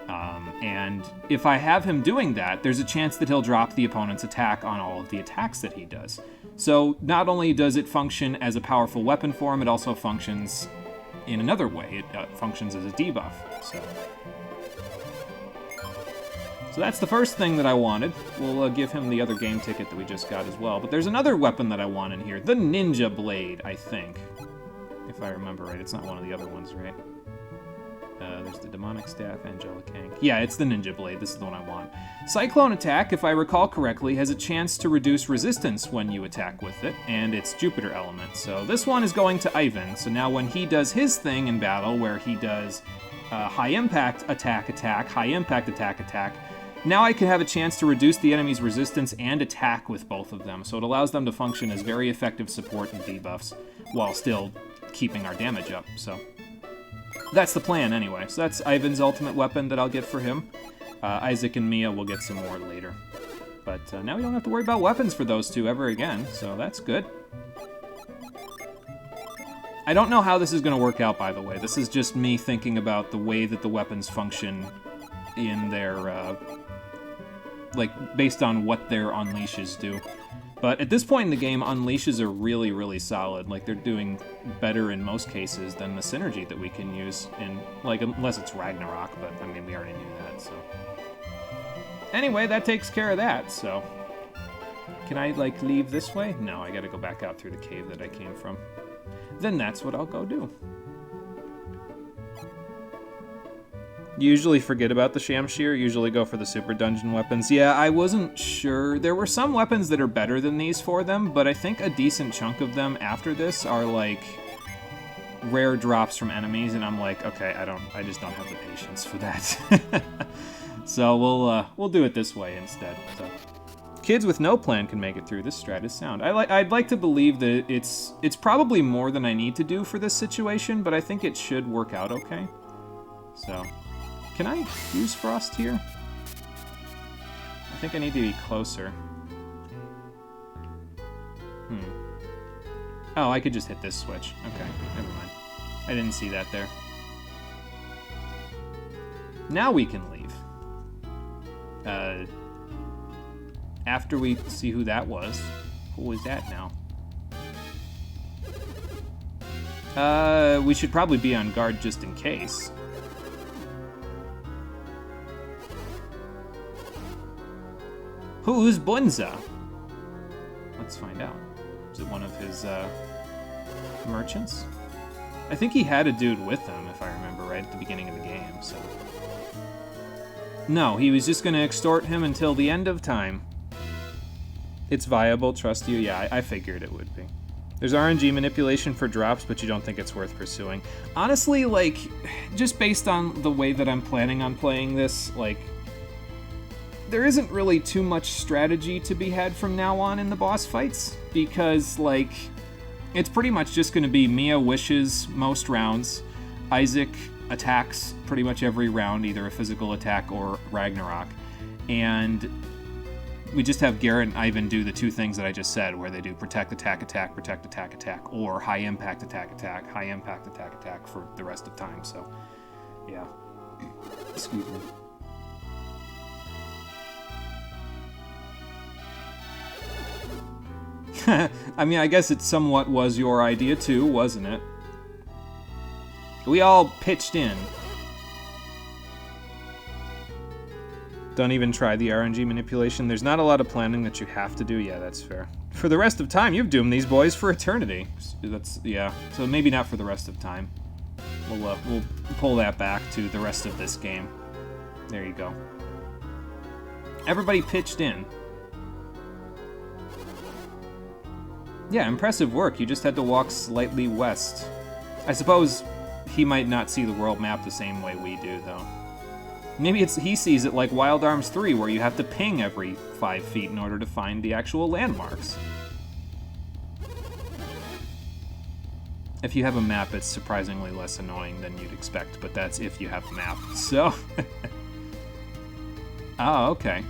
And if I have him doing that, there's a chance that he'll drop the opponent's attack on all of the attacks that he does. So not only does it function as a powerful weapon for him, it also functions in another way. It functions as a debuff, So that's the first thing that I wanted. We'll give him the other game ticket that we just got as well. But there's another weapon that I want in here. The Ninja Blade, I think. If I remember right. It's not one of the other ones, right? There's the Demonic Staff, Angelic Hank. Yeah, it's the Ninja Blade. This is the one I want. Cyclone Attack, if I recall correctly, has a chance to reduce resistance when you attack with it, and it's Jupiter element. So this one is going to Ivan. So now when he does his thing in battle, where he does high impact attack, high impact attack, now I can have a chance to reduce the enemy's resistance and attack with both of them, so it allows them to function as very effective support and debuffs, while still keeping our damage up, so... That's the plan, anyway. So that's Ivan's ultimate weapon that I'll get for him. Isaac and Mia will get some more later. But now we don't have to worry about weapons for those two ever again, so that's good. I don't know how this is going to work out, by the way. This is just me thinking about the way that the weapons function in their... like, based on what their unleashes do. But at this point in the game, unleashes are really, really solid. Like, they're doing better in most cases than the synergy that we can use in, like, unless it's Ragnarok, but, I mean, we already knew that, so. Anyway, that takes care of that, so. Can I, like, leave this way? No, I gotta go back out through the cave that I came from. Then that's what I'll go do. Usually forget about the Shamshir, usually go for the super dungeon weapons. Yeah, I wasn't sure. There were some weapons that are better than these for them, but I think a decent chunk of them after this are like rare drops from enemies, and I'm like, okay, I just don't have the patience for that. So we'll do it this way instead. So kids with no plan can make it through. This strat is sound. I'd like to believe that it's probably more than I need to do for this situation, but I think it should work out okay. So, can I use Frost here? I think I need to be closer. Oh, I could just hit this switch. Okay, never mind. I didn't see that there. Now we can leave. After we see who that was. Who was that now? We should probably be on guard just in case. Who's Bunza? Let's find out. Is it one of his merchants? I think he had a dude with him, if I remember right, at the beginning of the game, so... No, he was just going to extort him until the end of time. It's viable, trust you? Yeah, I figured it would be. There's RNG manipulation for drops, but you don't think it's worth pursuing. Honestly, like, just based on the way that I'm planning on playing this, like, there isn't really too much strategy to be had from now on in the boss fights, because, like, it's pretty much just going to be Mia wishes most rounds, Isaac attacks pretty much every round, either a physical attack or Ragnarok, and we just have Garrett and Ivan do the two things that I just said, where they do protect, attack, attack, protect, attack, attack, or high impact, attack, attack, high impact, attack, attack for the rest of time, so, yeah. Excuse me. I mean, I guess it somewhat was your idea too, wasn't it? We all pitched in. Don't even try the RNG manipulation. There's not a lot of planning that you have to do. Yeah, that's fair. For the rest of time, you've doomed these boys for eternity. That's, yeah. So maybe not for the rest of time. We'll pull that back to the rest of this game. There you go. Everybody pitched in. Yeah, impressive work. You just had to walk slightly west. I suppose he might not see the world map the same way we do, though. Maybe he sees it like Wild Arms 3, where you have to ping every 5 feet in order to find the actual landmarks. If you have a map, it's surprisingly less annoying than you'd expect, but that's if you have a map, so... Oh, okay.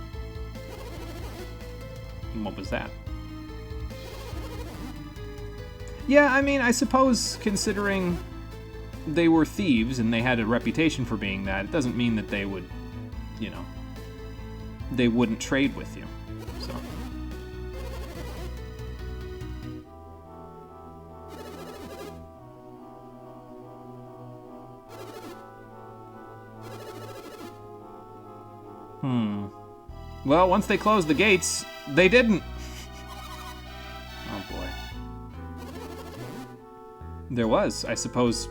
What was that? Yeah, I mean, I suppose considering they were thieves and they had a reputation for being that, it doesn't mean that they would, you know, they wouldn't trade with you, so. Well, once they closed the gates, they didn't. Oh boy. There was, I suppose,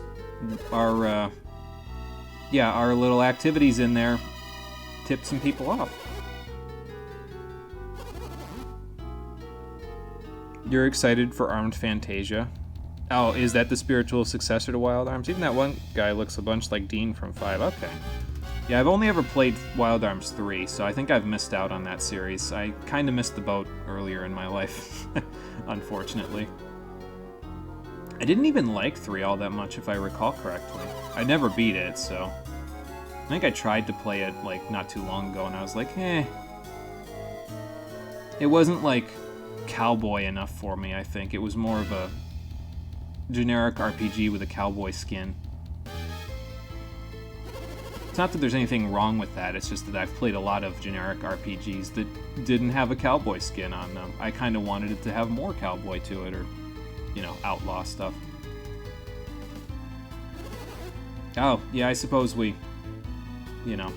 our little activities in there tipped some people off. You're excited for Armed Fantasia? Oh, is that the spiritual successor to Wild Arms? Even that one guy looks a bunch like Dean from 5. Okay. Yeah, I've only ever played Wild Arms 3, so I think I've missed out on that series. I kind of missed the boat earlier in my life, unfortunately. I didn't even like 3 all that much, if I recall correctly. I never beat it, so... I think I tried to play it, like, not too long ago, and I was like, eh. It wasn't, like, cowboy enough for me, I think. It was more of a generic RPG with a cowboy skin. It's not that there's anything wrong with that, it's just that I've played a lot of generic RPGs that didn't have a cowboy skin on them. I kind of wanted it to have more cowboy to it, or, you know, outlaw stuff. Oh, yeah, I suppose we, you know,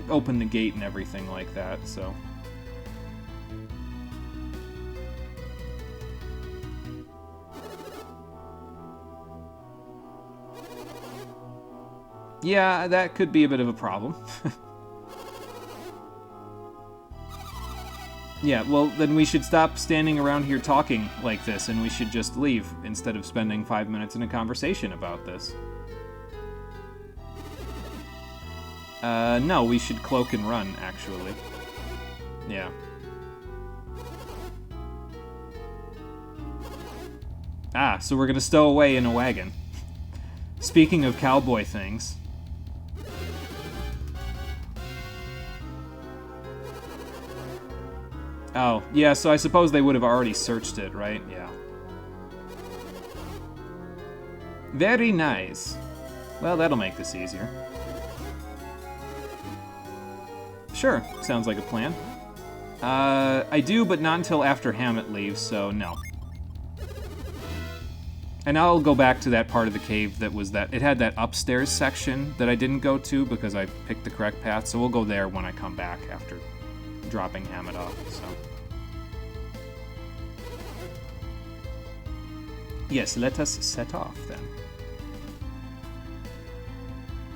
open the gate and everything like that, so... Yeah, that could be a bit of a problem. Yeah, well, then we should stop standing around here talking like this, and we should just leave instead of spending 5 minutes in a conversation about this. No, we should cloak and run, actually. Yeah. Ah, so we're gonna stow away in a wagon. Speaking of cowboy things. Oh, yeah, so I suppose they would have already searched it, right? Yeah. Very nice. Well, that'll make this easier. Sure, sounds like a plan. I do, but not until after Hammett leaves, so no. And I'll go back to that part of the cave that was that... It had that upstairs section that I didn't go to because I picked the correct path, so we'll go there when I come back after dropping Hammett off, so... Yes, let us set off, then.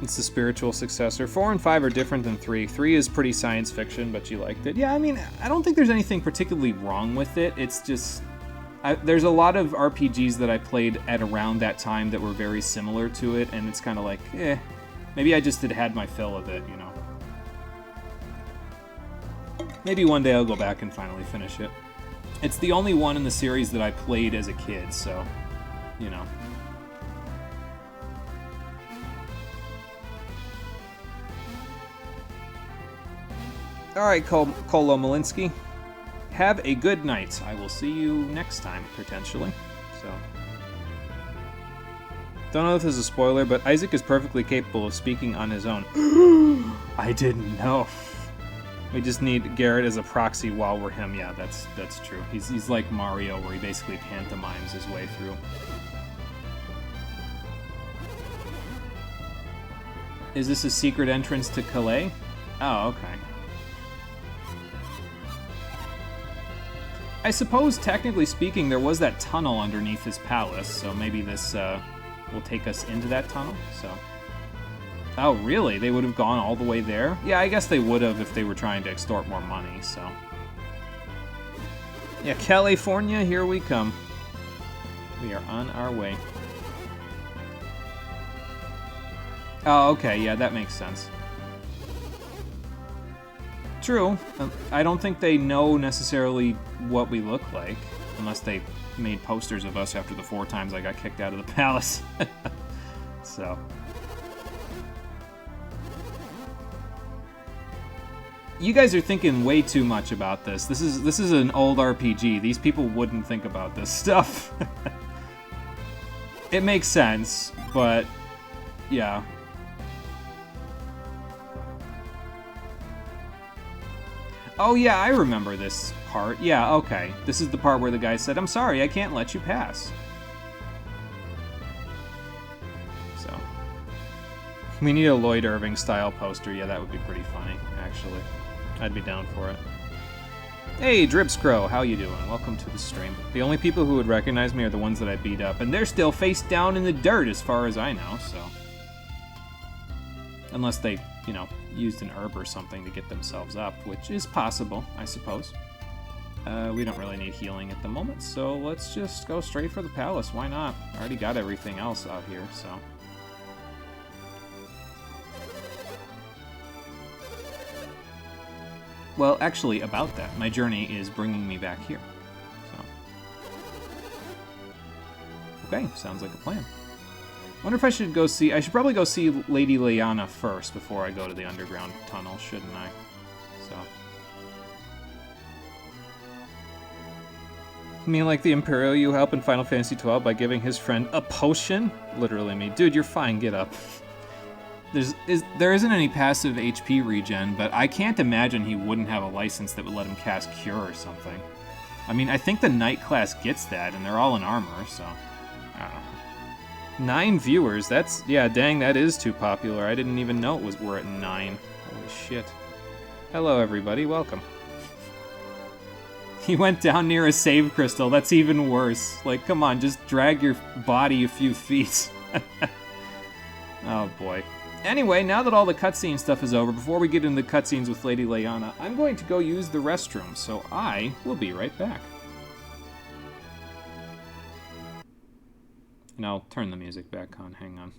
It's the spiritual successor. 4 and 5 are different than 3. 3 is pretty science fiction, but you liked it. Yeah, I mean, I don't think there's anything particularly wrong with it. It's just... there's a lot of RPGs that I played at around that time that were very similar to it, and it's kind of like, maybe I just had my fill of it, you know. Maybe one day I'll go back and finally finish it. It's the only one in the series that I played as a kid, so, you know. Alright, Kolo Malinsky. Have a good night. I will see you next time, potentially. So, don't know if this is a spoiler, but Isaac is perfectly capable of speaking on his own. I didn't know. We just need Garrett as a proxy while we're him. Yeah, that's true. He's like Mario, where he basically pantomimes his way through. Is this a secret entrance to Calais? Oh, okay. I suppose, technically speaking, there was that tunnel underneath his palace, so maybe this will take us into that tunnel, so... Oh, really? They would have gone all the way there? Yeah, I guess they would have if they were trying to extort more money, so... Yeah, California, here we come. We are on our way. Oh, okay, yeah, that makes sense. True. I don't think they know necessarily what we look like, unless they made posters of us after the 4 times I got kicked out of the palace. So... You guys are thinking way too much about this. This is an old RPG. These people wouldn't think about this stuff. It makes sense, but yeah. Oh yeah, I remember this part. Yeah, okay. This is the part where the guy said, "I'm sorry, I can't let you pass." So, we need a Lloyd Irving style poster. Yeah, that would be pretty funny, actually. I'd be down for it. Hey, Dripscrow, how you doing? Welcome to the stream. The only people who would recognize me are the ones that I beat up, and they're still face down in the dirt as far as I know, so... Unless they, you know, used an herb or something to get themselves up, which is possible, I suppose. We don't really need healing at the moment, so let's just go straight for the palace. Why not? I already got everything else out here, so... Well, actually, about that, my journey is bringing me back here. So. Okay, sounds like a plan. Wonder if I should go see... I should probably go see Lady Lyanna first before I go to the underground tunnel, shouldn't I? So. You mean like the Imperial you help in Final Fantasy XII by giving his friend a potion? Literally me. Dude, you're fine, get up. There isn't any passive HP regen, but I can't imagine he wouldn't have a license that would let him cast Cure or something. I mean, I think the Knight class gets that, and they're all in armor, so... I don't know. 9 viewers, that's... Yeah, dang, that is too popular. I didn't even know we're at 9. Holy shit. Hello, everybody. Welcome. He went down near a save crystal. That's even worse. Like, come on, just drag your body a few feet. Oh boy. Anyway, now that all the cutscene stuff is over, before we get into the cutscenes with Lady Leliana, I'm going to go use the restroom, so I will be right back. And I'll turn the music back on. Hang on.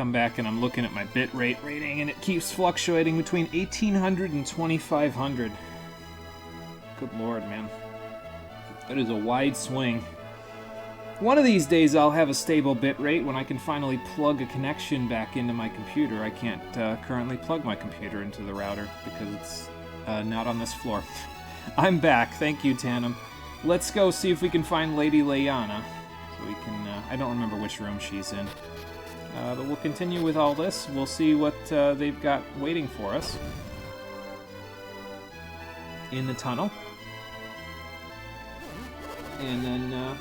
Come back and I'm looking at my bitrate rating and it keeps fluctuating between 1800 and 2500. Good lord, man. That is a wide swing. One of these days I'll have a stable bitrate when I can finally plug a connection back into my computer. I can't currently plug my computer into the router because it's not on this floor. I'm back. Thank you, Tandem. Let's go see if we can find Lady Leliana. So we can... I don't remember which room she's in. But we'll continue with all this. We'll see what they've got waiting for us in the tunnel. And then...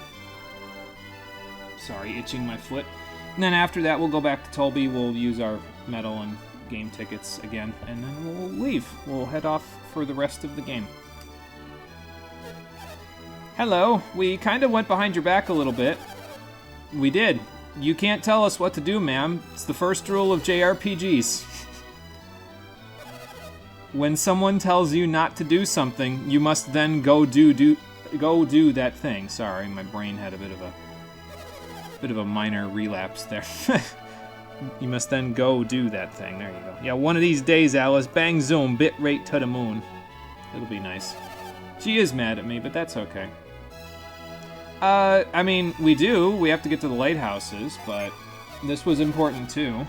Sorry, itching my foot. And then after that, we'll go back to Tolby. We'll use our medal and game tickets again. And then we'll leave. We'll head off for the rest of the game. Hello. We kind of went behind your back a little bit. We did. You can't tell us what to do, ma'am. It's the first rule of JRPGs. When someone tells you not to do something, you must then go do that thing. Sorry, my brain had a bit of a minor relapse there. You must then go do that thing. There you go. Yeah, one of these days, Alice, bang zoom, bitrate to the moon. It'll be nice. She is mad at me, but that's okay. I mean, we have to get to the lighthouses, but this was important too.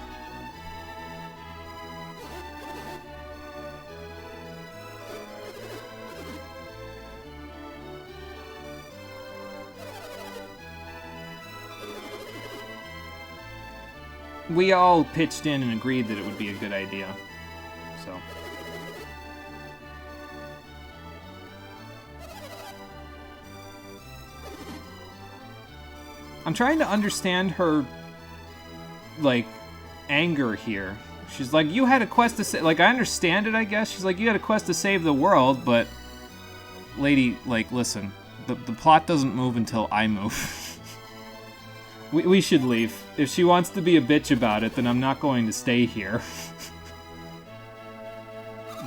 We all pitched in and agreed that it would be a good idea, so. I'm trying to understand her, like, anger here. She's like, you had a quest to save, like, I understand it, I guess. She's like, you had a quest to save the world, but, lady, like, listen, the plot doesn't move until I move. We should leave. If she wants to be a bitch about it, then I'm not going to stay here.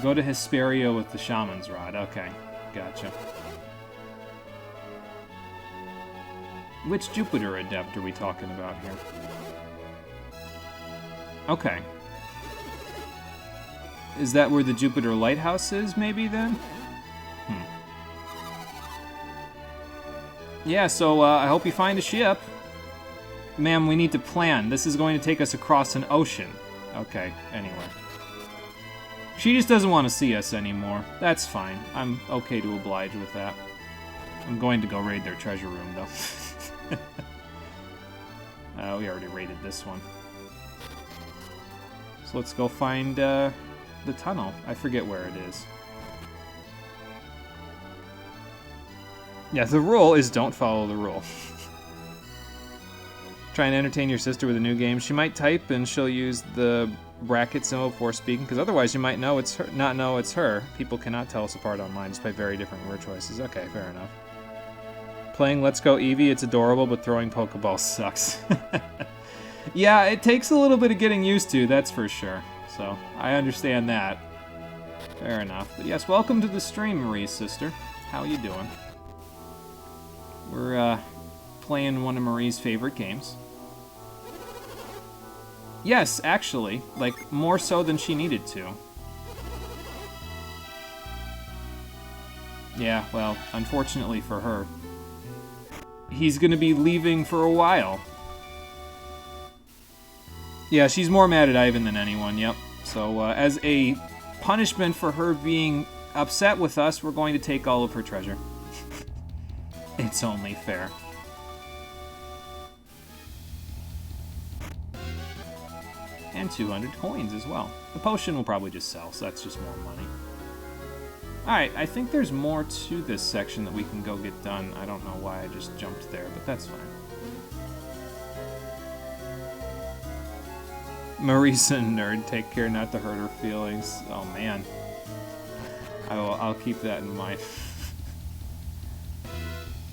Go to Hesperia with the Shaman's Rod. Okay, gotcha. Which Jupiter Adept are we talking about here? Okay. Is that where the Jupiter Lighthouse is, maybe, then? Yeah, so I hope you find a ship. Ma'am, we need to plan. This is going to take us across an ocean. Okay, anyway. She just doesn't want to see us anymore. That's fine. I'm okay to oblige with that. I'm going to go raid their treasure room, though. We already raided this one. So let's go find the tunnel. I forget where it is. Yeah, the rule is don't follow the rule. Try and entertain your sister with a new game. She might type and she'll use the bracket symbol before speaking, because otherwise you might know it's her, not know it's her. People cannot tell us apart online despite very different word choices. Okay, fair enough. Playing Let's Go Eevee, it's adorable, but throwing Pokeballs sucks. Yeah, it takes a little bit of getting used to, that's for sure. So, I understand that. Fair enough. But yes, welcome to the stream, Marie's sister. How you doing? We're, playing one of Marie's favorite games. Yes, actually. Like, more so than she needed to. Yeah, well, unfortunately for her. He's gonna be leaving for a while. Yeah, she's more mad at Ivan than anyone, yep. So, as a punishment for her being upset with us, we're going to take all of her treasure. It's only fair. And 200 coins as well. The potion will probably just sell, so that's just more money. Alright, I think there's more to this section that we can go get done. I don't know why I just jumped there, but that's fine. Marisa nerd, take care not to hurt her feelings. Oh man. I'll keep that in mind.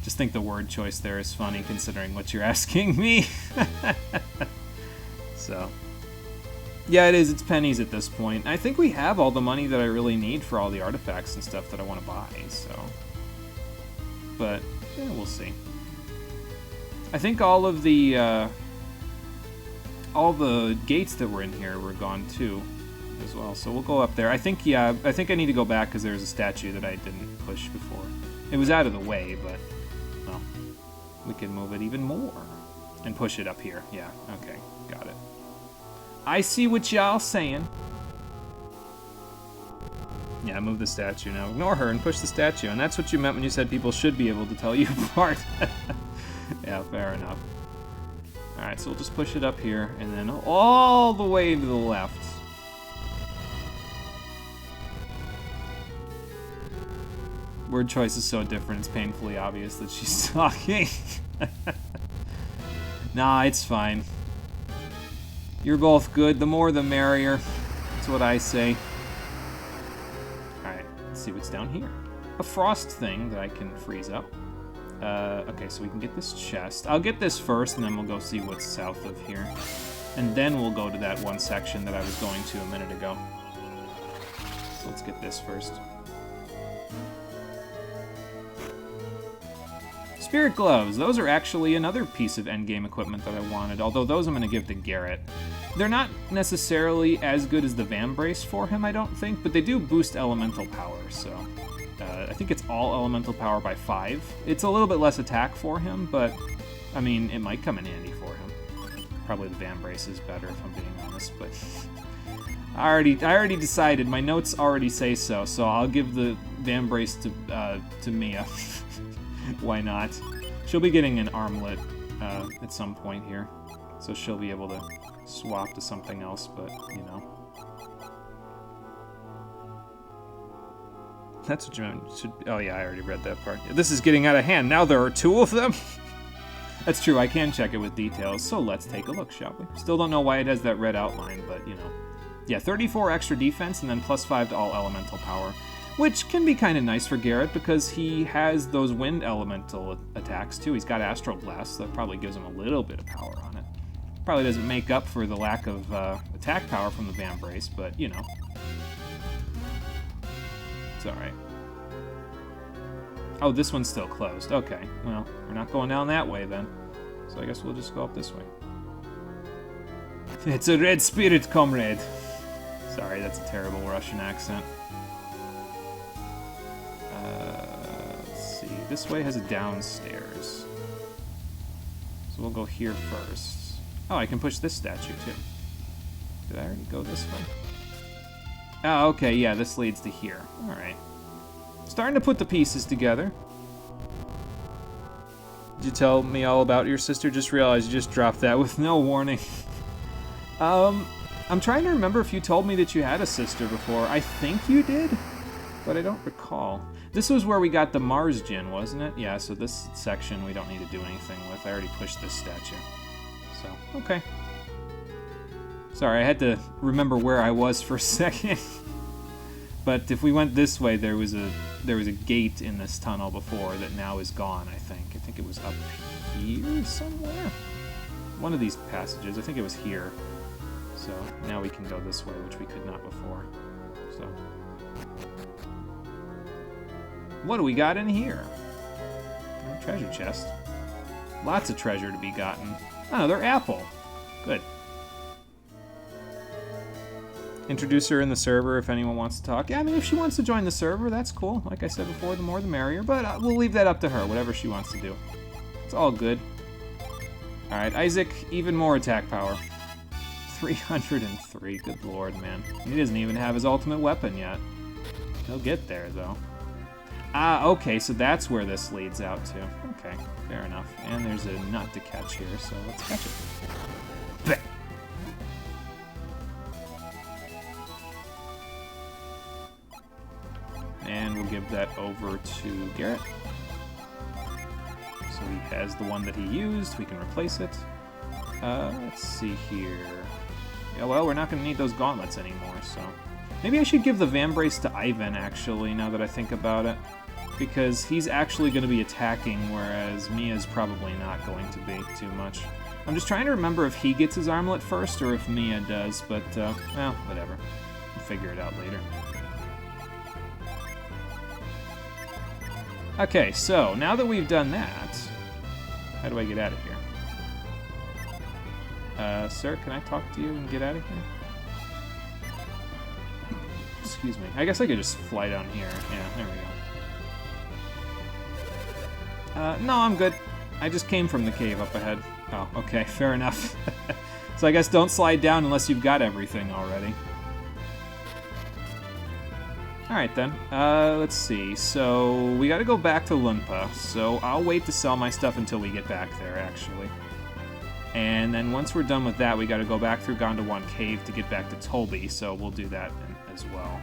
Just think the word choice there is funny considering what you're asking me. So... yeah, it is. It's pennies at this point. I think we have all the money that I really need for all the artifacts and stuff that I want to buy, so... but, yeah, we'll see. I think all the gates that were in here were gone, too. as well. So we'll go up there. I think, yeah, I think I need to go back because there's a statue that I didn't push before. It was out of the way, but, well, we can move it even more. And push it up here. Yeah, okay, got it. I see what y'all saying. Yeah, move the statue now. Ignore her and push the statue. And that's what you meant when you said people should be able to tell you apart. Yeah, fair enough. Alright, so we'll just push it up here, and then all the way to the left. Word choice is so different, it's painfully obvious that she's talking. Nah, it's fine. You're both good. The more the merrier. That's what I say. Alright, let's see what's down here. A frost thing that I can freeze up. Okay, so we can get this chest. I'll get this first, and then we'll go see what's south of here. And then we'll go to that one section that I was going to a minute ago. So let's get this first. Spirit Gloves. Those are actually another piece of endgame equipment that I wanted, although those I'm going to give to Garrett. They're not necessarily as good as the Vambrace for him, I don't think, but they do boost elemental power, so... I think it's all elemental power by 5. It's a little bit less attack for him, but, I mean, it might come in handy for him. Probably the Vambrace is better, if I'm being honest, but... I already decided, my notes already say so I'll give the Vambrace to Mia. Why not? She'll be getting an armlet at some point here, so she'll be able to swap to something else, but, you know. That's what you should... Oh, yeah, I already read that part. This is getting out of hand. Now there are 2 of them? That's true, I can check it with details, so let's take a look, shall we? Still don't know why it has that red outline, but, you know. Yeah, 34 extra defense, and then plus 5 to all elemental power. Which can be kind of nice for Garrett, because he has those wind elemental attacks, too. He's got Astral Blast, so that probably gives him a little bit of power on it. Probably doesn't make up for the lack of attack power from the Vambrace, but, you know. It's alright. Oh, this one's still closed. Okay, well, we're not going down that way then. So I guess we'll just go up this way. It's a red spirit, comrade. Sorry, that's a terrible Russian accent. Let's see. This way has a downstairs. So we'll go here first. Oh, I can push this statue too. Did I already go this way? Oh, okay, yeah, this leads to here. Alright. Starting to put the pieces together. Did you tell me all about your sister? Just realized you just dropped that with no warning. I'm trying to remember if you told me that you had a sister before. I think you did, but I don't recall. This was where we got the Mars Djinn, wasn't it? Yeah, so this section we don't need to do anything with. I already pushed this statue. So, okay. Sorry, I had to remember where I was for a second. But if we went this way, there was a gate in this tunnel before that now is gone, I think. I think it was up here somewhere. One of these passages. I think it was here. So now we can go this way, which we could not before. So what do we got in here? A treasure chest. Lots of treasure to be gotten. Another apple. Good. Introduce her in the server if anyone wants to talk. Yeah, I mean, if she wants to join the server, that's cool. Like I said before, the more the merrier. But we'll leave that up to her, whatever she wants to do. It's all good. Alright, Isaac, even more attack power. 303, good lord, man. He doesn't even have his ultimate weapon yet. He'll get there, though. Ah, okay, so that's where this leads out to. Okay, fair enough. And there's a nut to catch here, so let's catch it. Blech. And we'll give that over to Garrett. So he has the one that he used. We can replace it. Let's see here. Yeah, well, we're not going to need those gauntlets anymore, so... Maybe I should give the Vambrace to Ivan, actually, now that I think about it. Because he's actually going to be attacking, whereas Mia's probably not going to be too much. I'm just trying to remember if he gets his armlet first, or if Mia does, but, well, whatever. We'll figure it out later. Okay, so now that we've done that, how do I get out of here? Sir, can I talk to you and get out of here? excuse me. I guess I could just fly down here. Yeah, there we go. No, I'm good. I just came from the cave up ahead. Oh, okay, fair enough. So I guess don't slide down unless you've got everything already. Alright then, let's see. So, we gotta go back to Lunpa, so I'll wait to sell my stuff until we get back there, actually. And then once we're done with that, we gotta go back through Gondawan Cave to get back to Tolby, so we'll do that as well.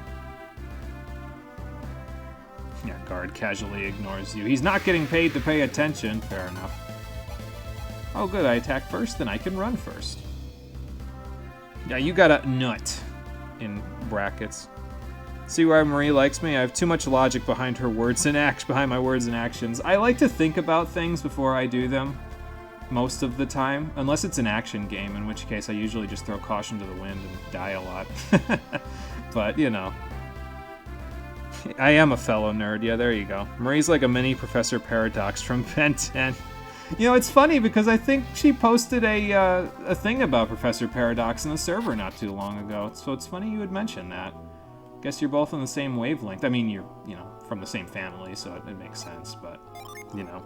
Yeah, guard casually ignores you. He's not getting paid to pay attention. Fair enough. Oh good, I attack first, then I can run first. Yeah, you got a nut, in brackets. See why Marie likes me? I have too much logic behind her words and behind my words and actions. I like to think about things before I do them, most of the time, unless it's an action game, in which case I usually just throw caution to the wind and die a lot. But, you know. I am a fellow nerd, yeah, there you go. Marie's like a mini Professor Paradox from Ben 10. You know, it's funny because I think she posted a thing about Professor Paradox in the server not too long ago, so it's funny you would mention that. Guess you're both on the same wavelength. I mean, you're, you know, from the same family, so it makes sense, but, you know.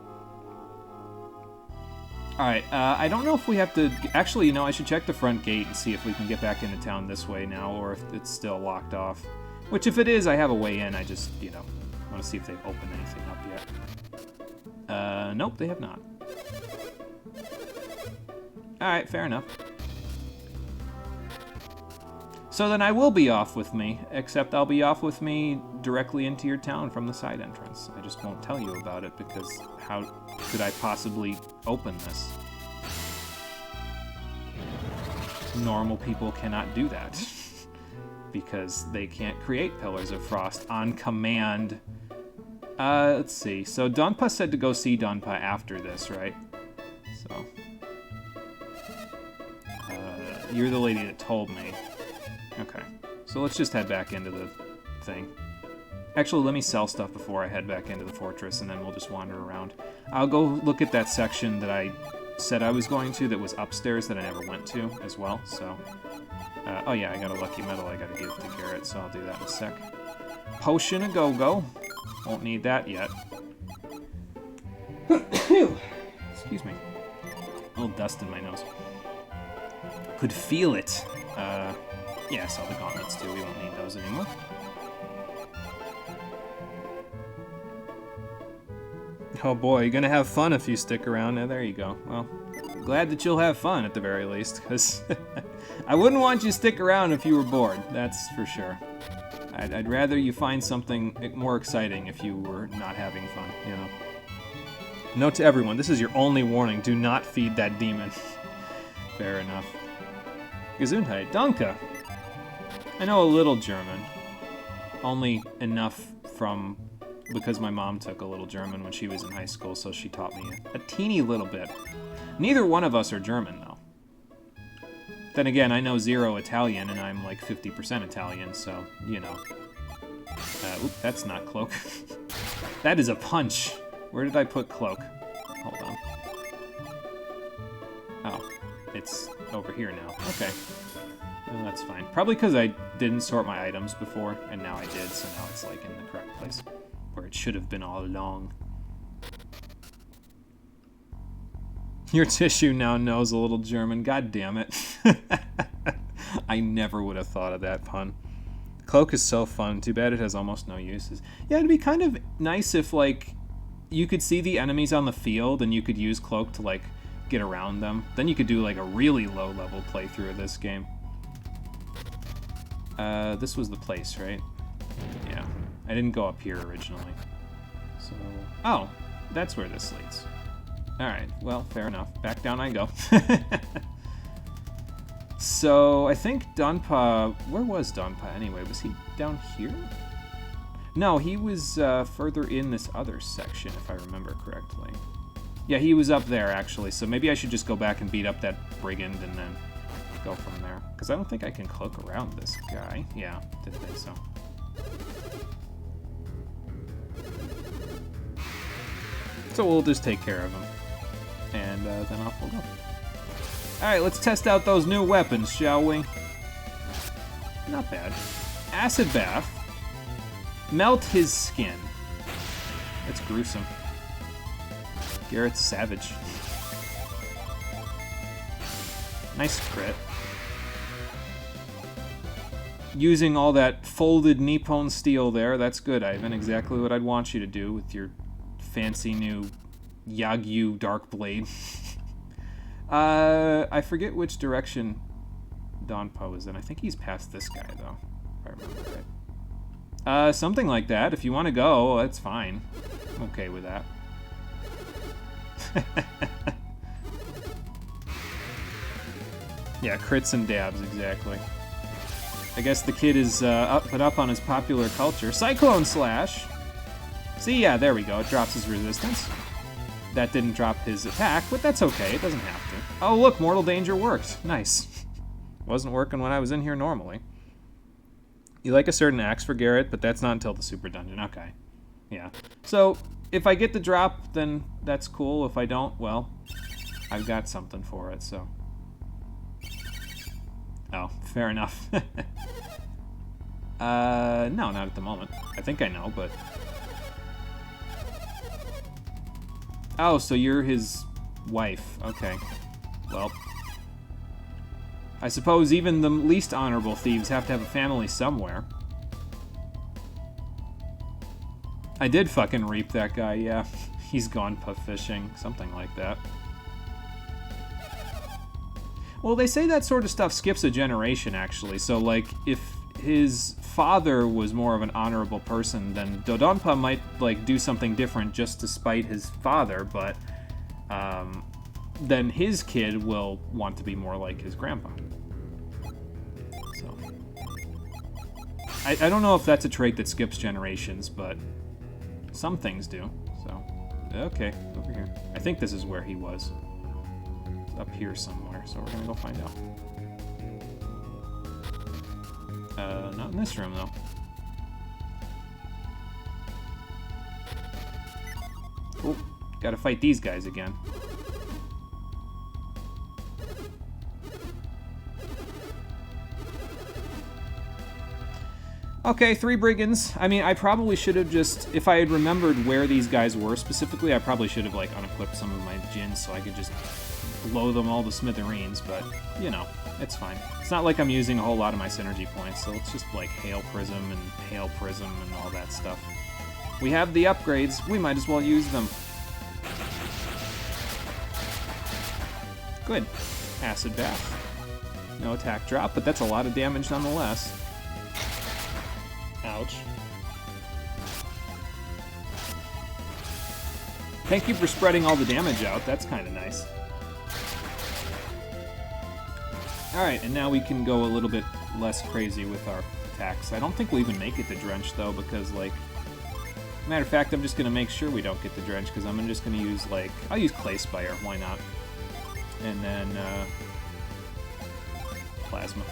Alright, I don't know if we have to... Actually, you know, I should check the front gate and see if we can get back into town this way now, or if it's still locked off. Which, if it is, I have a way in. I just, you know, want to see if they've opened anything up yet. Nope, they have not. Alright, fair enough. So then I will be off with me, except I'll be off with me directly into your town from the side entrance. I just won't tell you about it because how could I possibly open this? Normal people cannot do that because they can't create Pillars of Frost on command. Let's see. So Donpa said to go see Donpa after this, right? So you're the lady that told me. Okay, so let's just head back into the thing. Actually, let me sell stuff before I head back into the fortress, and then we'll just wander around. I'll go look at that section that I said I was going to that was upstairs that I never went to as well, so... oh yeah, I got a lucky medal I gotta give to Garrett, so I'll do that in a sec. Potion a go-go. Won't need that yet. Excuse me. A little dust in my nose. Could feel it. Yeah, sell the gauntlets too. We won't need those anymore. Oh boy, you're gonna have fun if you stick around. Now, there you go. Well, glad that you'll have fun at the very least, because I wouldn't want you to stick around if you were bored. That's for sure. I'd rather you find something more exciting if you were not having fun, you know. Note to everyone, this is your only warning. Do not feed that demon. Fair enough. Gesundheit. Danke. I know a little German. Only enough from... because my mom took a little German when she was in high school, so she taught me a teeny little bit. Neither one of us are German, though. Then again, I know zero Italian, and I'm like 50% Italian, so, you know. Oop, that's not Cloak. That is a punch. Where did I put Cloak? Hold on. Oh, it's over here now. Okay. Well, that's fine. Probably because I didn't sort my items before, and now I did, so now it's like in the correct place. Where it should have been all along. Your tissue now knows a little German. God damn it. I never would have thought of that pun. Cloak is so fun. Too bad it has almost no uses. Yeah, it'd be kind of nice if, like, you could see the enemies on the field and you could use Cloak to, like, get around them. Then you could do, like, a really low-level playthrough of this game. This was the place, right? Yeah. I didn't go up here originally. So... oh, that's where this leads. Alright, well, fair enough. Back down I go. So, I think Donpa... where was Donpa anyway? Was he down here? No, he was further in this other section, if I remember correctly. Yeah, he was up there, actually, so maybe I should just go back and beat up that brigand and then go from there. Because I don't think I can cloak around this guy. Yeah, didn't think so. So we'll just take care of him. And then off we'll go. Alright, let's test out those new weapons, shall we? Not bad. Acid Bath. Melt his skin. That's gruesome. Garrett's savage. Nice crit. Using all that folded Nippon steel there, that's good, Ivan. Exactly what I'd want you to do with your fancy new Yagyu Dark Blade. I forget which direction Donpa was in. I think he's past this guy, though, if I remember right. Something like that. If you want to go, that's fine. I'm okay with that. Yeah, crits and dabs, exactly. I guess the kid is put up on his popular culture. Cyclone Slash! See, yeah, there we go. It drops his resistance. That didn't drop his attack, but that's okay. It doesn't have to. Oh, look, Mortal Danger worked. Nice. Wasn't working when I was in here normally. You like a certain axe for Garrett, but that's not until the Super Dungeon. Okay. Yeah. So, if I get the drop, then that's cool. If I don't, well, I've got something for it, so... Oh, fair enough. No, not at the moment. I think I know, but... Oh, so you're his wife. Okay. Well... I suppose even the least honorable thieves have to have a family somewhere. I did fucking reap that guy, yeah. He's gone puff fishing, something like that. Well, they say that sort of stuff skips a generation, actually. So, like, if his father was more of an honorable person, then Dodonpa might, like, do something different just to spite his father, but then his kid will want to be more like his grandpa. So, I don't know if that's a trait that skips generations, but some things do. So, okay, over here. I think this is where he was. Up here somewhere, so we're gonna go find out. Not in this room, though. Oh, gotta fight these guys again. Okay, 3 brigands. I mean, I probably should have just... If I had remembered where these guys were specifically, I probably should have, like, unequipped some of my Djinns so I could just blow them all to smithereens, but, you know, it's fine. It's not like I'm using a whole lot of my synergy points, so it's just, like, Hail Prism and Hail Prism and all that stuff. We have the upgrades. We might as well use them. Good. Acid Bath. No attack drop, but that's a lot of damage nonetheless. Ouch. Thank you for spreading all the damage out. That's kind of nice. Alright, and now we can go a little bit less crazy with our attacks. I don't think we'll even make it to Drench, though, because, like... Matter of fact, I'm just going to make sure we don't get the Drench, because I'm just going to use, like... I'll use Clay Spire, why not? And then, Plasma.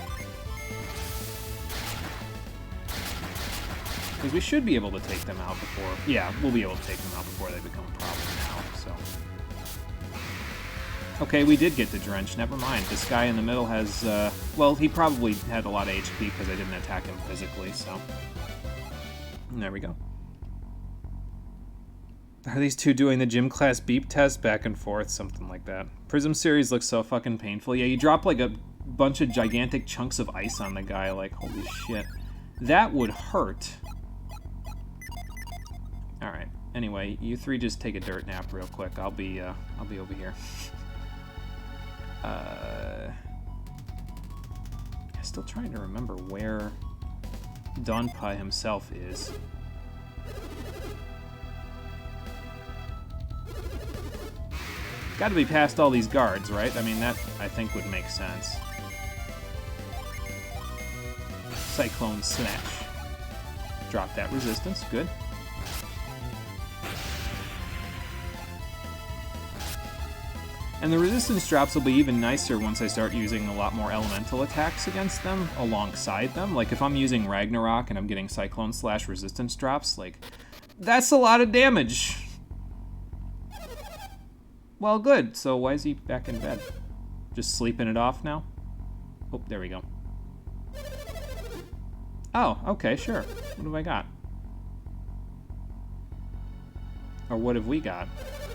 Because we should be able to take them out before... Yeah, we'll be able to take them out before they become a problem now, so... Okay, we did get the Drench. Never mind. This guy in the middle has, well, he probably had a lot of HP because I didn't attack him physically, so... And there we go. Are these two doing the gym class beep test back and forth? Something like that. Prism series looks so fucking painful. Yeah, you drop, like, a bunch of gigantic chunks of ice on the guy, like, holy shit. That would hurt. Alright. Anyway, you three just take a dirt nap real quick. I'll be over here. Still trying to remember where Donpa himself is. Gotta be past all these guards, right? I mean, that, I think, would make sense. Cyclone Slash. Drop that resistance, good. And the resistance drops will be even nicer once I start using a lot more elemental attacks against them alongside them. Like, if I'm using Ragnarok and I'm getting Cyclone Slash resistance drops, like, that's a lot of damage. Well, good. So why is he back in bed? Just sleeping it off now? Oh, there we go. Oh, okay, sure. What have I got? Or what have we got?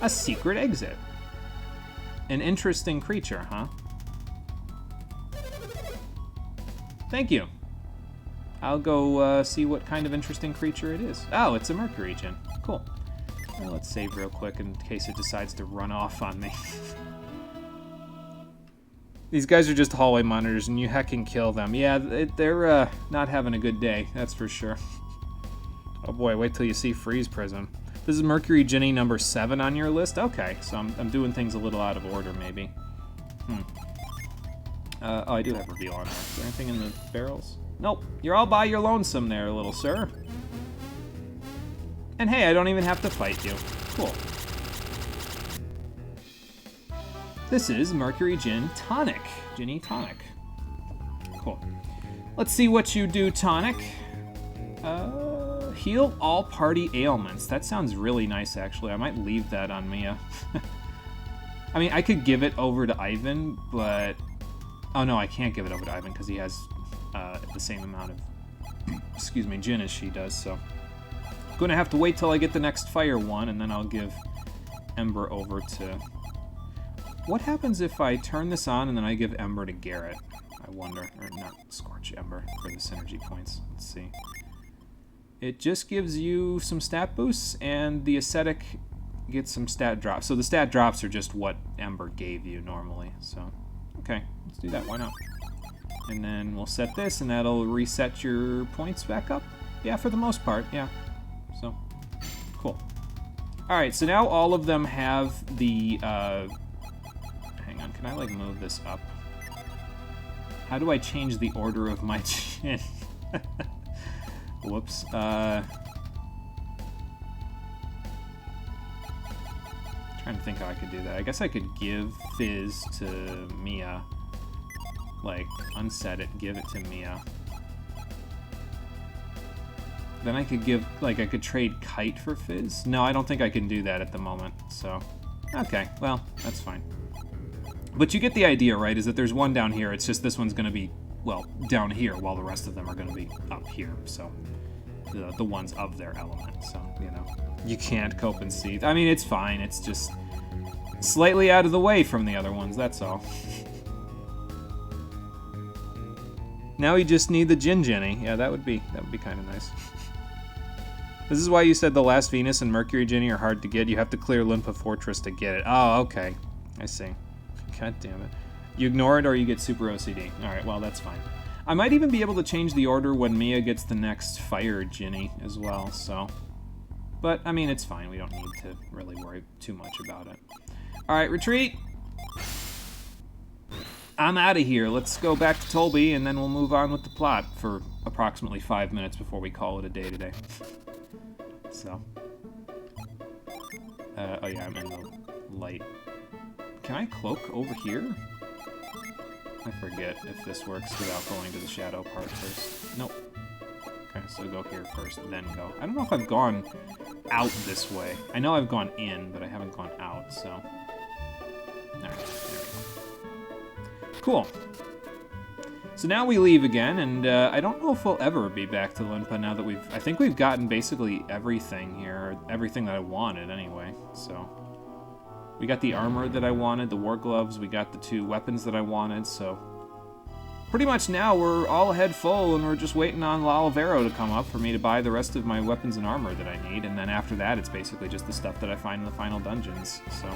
A secret exit. An interesting creature, huh? Thank you. I'll go see what kind of interesting creature it is. Oh, it's a Mercury Djinn. Cool. Well, let's save real quick in case it decides to run off on me. These guys are just hallway monitors, and you heckin' kill them. Yeah, they're not having a good day, that's for sure. Oh boy, wait till you see Freeze Prism. This is Mercury Djinni number 7 on your list? Okay, so I'm doing things a little out of order, maybe. Oh, I do have reveal on there. Is there anything in the barrels? Nope. You're all by your lonesome there, little sir. And hey, I don't even have to fight you. Cool. This is Mercury Djinn Tonic. Djinni Tonic. Cool. Let's see what you do, Tonic. Heal all party ailments. That sounds really nice, actually. I might leave that on Mia. I mean, I could give it over to Ivan, but... Oh, no, I can't give it over to Ivan because he has the same amount of, excuse me, Djinn as she does, so... I'm going to have to wait till I get the next fire one, and then I'll give Ember over to... What happens if I turn this on and then I give Ember to Garrett? I wonder. Or not Scorch, Ember for the synergy points. Let's see. It just gives you some stat boosts, and the Ascetic gets some stat drops. So the stat drops are just what Ember gave you normally. So, okay, let's do that. Why not? And then we'll set this, and that'll reset your points back up. Yeah, for the most part, yeah. So, cool. All right, so now all of them have the... hang on, can I, like, move this up? How do I change the order of my Djinn? Whoops. Trying to think how I could do that. I guess I could give Fizz to Mia. Like, unset it, give it to Mia. Then I could give, like, I could trade Kite for Fizz. No, I don't think I can do that at the moment, so... Okay, well, that's fine. But you get the idea, right, is that there's one down here, it's just this one's gonna be, well, down here, while the rest of them are gonna be up here, so... The ones of their element, so, you know. You can't cope and seethe. I mean, it's fine, it's just slightly out of the way from the other ones, that's all. Now we just need the Djinn Djinni. Yeah, that would be kind of nice. This is why you said the last Venus and Mercury Djinni are hard to get. You have to clear Limpa Fortress to get it. Oh, okay. I see. God damn it. You ignore it or you get super OCD. Alright, well, that's fine. I might even be able to change the order when Mia gets the next Fire Djinni as well, so... But, I mean, it's fine. We don't need to really worry too much about it. Alright, retreat! I'm out of here. Let's go back to Tolby, and then we'll move on with the plot for approximately 5 minutes before we call it a day today. So... oh yeah, I'm in the light. Can I cloak over here? I forget if this works without going to the shadow part first. Nope. Okay, so go here first, then go. I don't know if I've gone out this way. I know I've gone in, but I haven't gone out, so... Alright, there we go. Cool. So now we leave again, and I don't know if we'll ever be back to Limpa now that I think we've gotten basically everything here, everything that I wanted anyway, so... We got the armor that I wanted, the war gloves, we got the 2 weapons that I wanted, so... Pretty much now we're all head full and we're just waiting on La Olvero to come up for me to buy the rest of my weapons and armor that I need, and then after that it's basically just the stuff that I find in the final dungeons, so...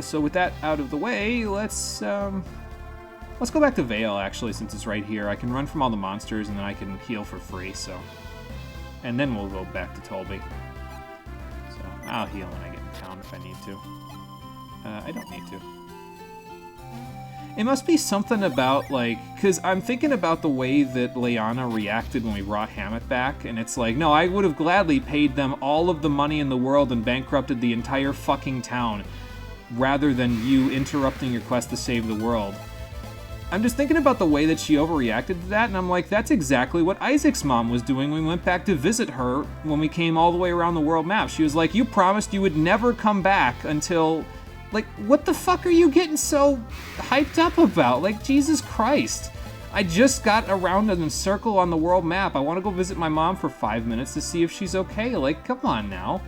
So with that out of the way, let's go back to Vale, actually, since it's right here. I can run from all the monsters and then I can heal for free, so... And then we'll go back to Tolby. I'll heal when I get in town if I need to. I don't need to. It must be something about, like... Because I'm thinking about the way that Leanna reacted when we brought Hammett back, and it's like, no, I would have gladly paid them all of the money in the world and bankrupted the entire fucking town, rather than you interrupting your quest to save the world. I'm just thinking about the way that she overreacted to that, and I'm like, that's exactly what Isaac's mom was doing when we went back to visit her when we came all the way around the world map. She was like, you promised you would never come back until... Like, what the fuck are you getting so hyped up about? Like, Jesus Christ. I just got around in a circle on the world map. I want to go visit my mom for 5 minutes to see if she's okay. Like, come on now.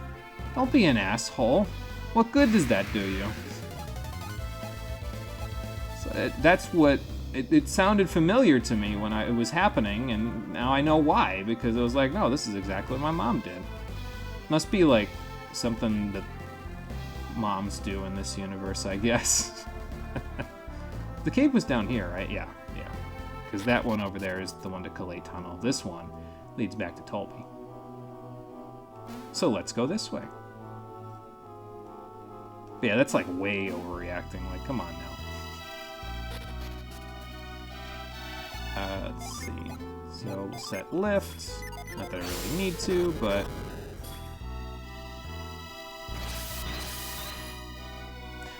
Don't be an asshole. What good does that do you? So that's what... It sounded familiar to me when it was happening, and now I know why. Because it was like, no, this is exactly what my mom did. Must be, like, something that moms do in this universe, I guess. The cave was down here, right? Yeah. Because that one over there is the one to Calais Tunnel. This one leads back to Tolby. So let's go this way. Yeah, that's like way overreacting. Like, come on now. Let's see. So we'll set lift. Not that I really need to, but...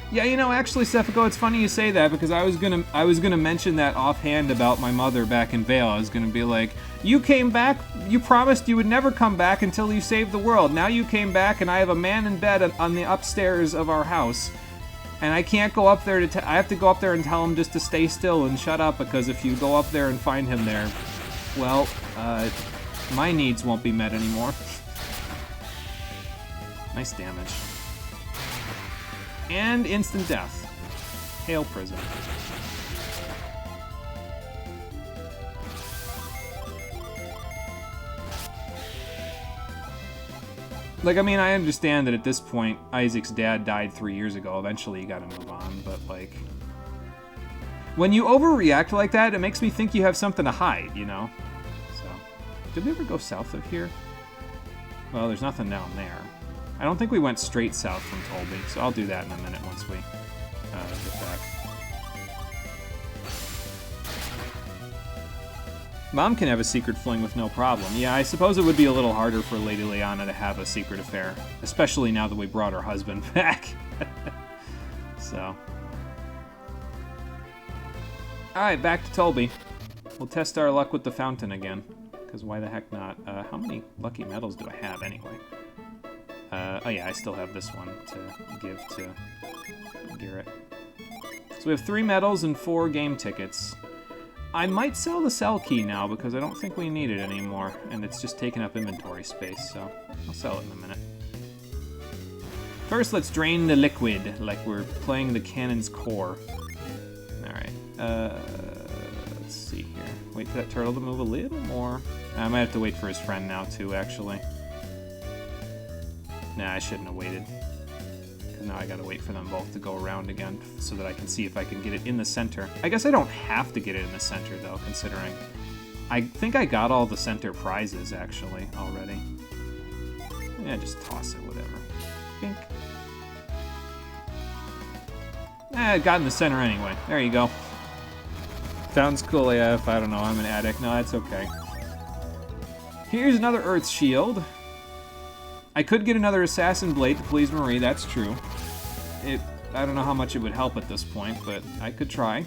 Yeah, you know, actually, Cefico, it's funny you say that, because I was gonna mention that offhand about my mother back in Vale. I was gonna be like, you came back, you promised you would never come back until you saved the world. Now you came back, and I have a man in bed on the upstairs of our house, and I can't go up there I have to go up there and tell him just to stay still and shut up, because if you go up there and find him there, well, my needs won't be met anymore. Nice damage. And instant death. Hail prison. Like, I mean, I understand that at this point, Isaac's dad died 3 years ago. Eventually, you gotta move on, but, like... When you overreact like that, it makes me think you have something to hide, you know? So... Did we ever go south of here? Well, there's nothing down there. I don't think we went straight south from Tolby, so I'll do that in a minute once we get back. Mom can have a secret fling with no problem. Yeah, I suppose it would be a little harder for Lady Leanna to have a secret affair, especially now that we brought her husband back. So. Alright, back to Tolby. We'll test our luck with the fountain again, because why the heck not? How many lucky medals do I have anyway? Oh yeah, I still have this one to give to Garrett. So we have 3 medals and 4 game tickets. I might sell the cell key now because I don't think we need it anymore, and it's just taking up inventory space, so I'll sell it in a minute. First, let's drain the liquid, like we're playing the cannon's core. Alright, let's see here. Wait for that turtle to move a little more. I might have to wait for his friend now, too, actually. Nah, I shouldn't have waited. Because now I gotta wait for them both to go around again so that I can see if I can get it in the center. I guess I don't have to get it in the center, though, considering... I think I got all the center prizes, actually, already. Yeah, just toss it, whatever. Bink. I got in the center anyway. There you go. Sounds cool, AF. I don't know, I'm an addict. No, that's okay. Here's another Earth Shield. I could get another Assassin Blade to please Marie, that's true. I don't know how much it would help at this point, but I could try.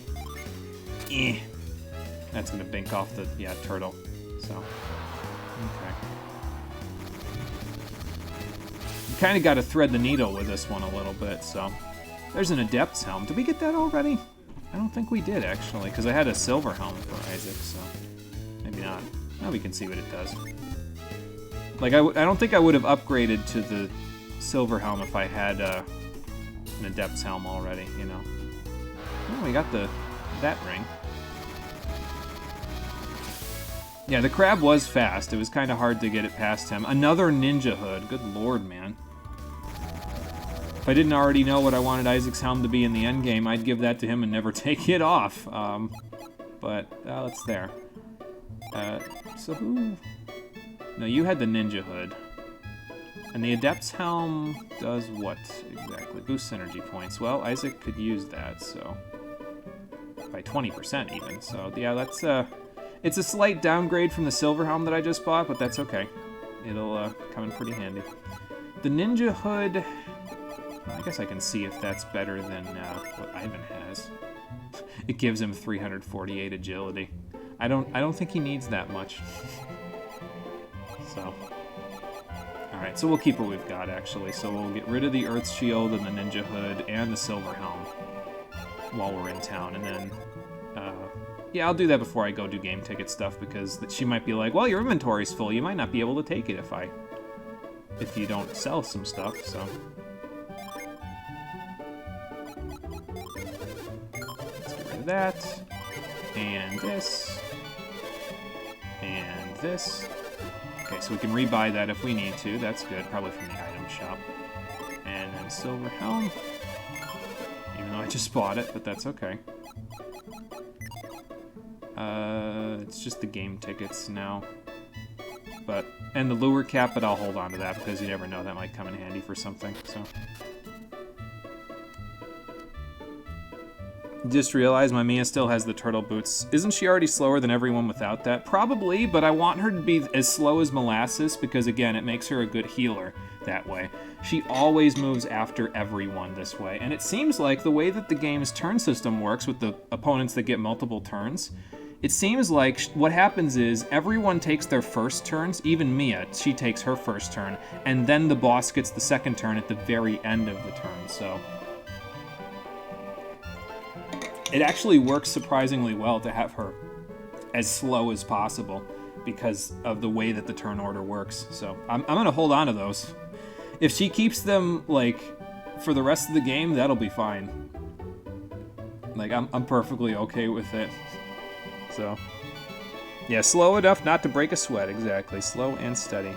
That's gonna bink off the, turtle. So, okay. You kinda gotta thread the needle with this one a little bit, so. There's an Adept's Helm. Did we get that already? I don't think we did, actually, because I had a Silver Helm for Isaac, so. Maybe not. Now we can see what it does. Like, I don't think I would have upgraded to the Silver Helm if I had an Adept's Helm already, you know. Oh, we got that ring. Yeah, the crab was fast. It was kind of hard to get it past him. Another Ninja Hood. Good lord, man. If I didn't already know what I wanted Isaac's helm to be in the endgame, I'd give that to him and never take it off. But it's there. So who... No, you had the Ninja Hood. And the Adept's Helm does what exactly? Boosts energy points. Well, Isaac could use that, so... By 20% even, so yeah, that's, it's a slight downgrade from the Silver Helm that I just bought, but that's okay. It'll, come in pretty handy. The Ninja Hood... I guess I can see if that's better than, what Ivan has. It gives him 348 agility. I don't think he needs that much. So, alright, so we'll keep what we've got, actually. So we'll get rid of the Earth Shield and the Ninja Hood and the Silver Helm while we're in town, and then Yeah, I'll do that before I go do game ticket stuff, because she might be like, well, your inventory's full. You might not be able to take it if you don't sell some stuff, so. Let's get rid of that. And this. And this. Okay, so we can rebuy that if we need to. That's good, probably from the item shop. And then Silver Helm. Even though I just bought it, but that's okay. It's just the game tickets now. And the lure cap, but I'll hold on to that because you never know, that might come in handy for something, so. Just realized my Mia still has the turtle boots. Isn't she already slower than everyone without that? Probably, but I want her to be as slow as Molasses because, again, it makes her a good healer that way. She always moves after everyone this way, and it seems like the way that the game's turn system works with the opponents that get multiple turns, it seems like what happens is everyone takes their first turns, even Mia, she takes her first turn, and then the boss gets the second turn at the very end of the turn, so. It actually works surprisingly well to have her as slow as possible because of the way that the turn order works, so I'm gonna hold on to those. If she keeps them, like, for the rest of the game, that'll be fine. Like, I'm perfectly okay with it. So, yeah, slow enough not to break a sweat, exactly. Slow and steady.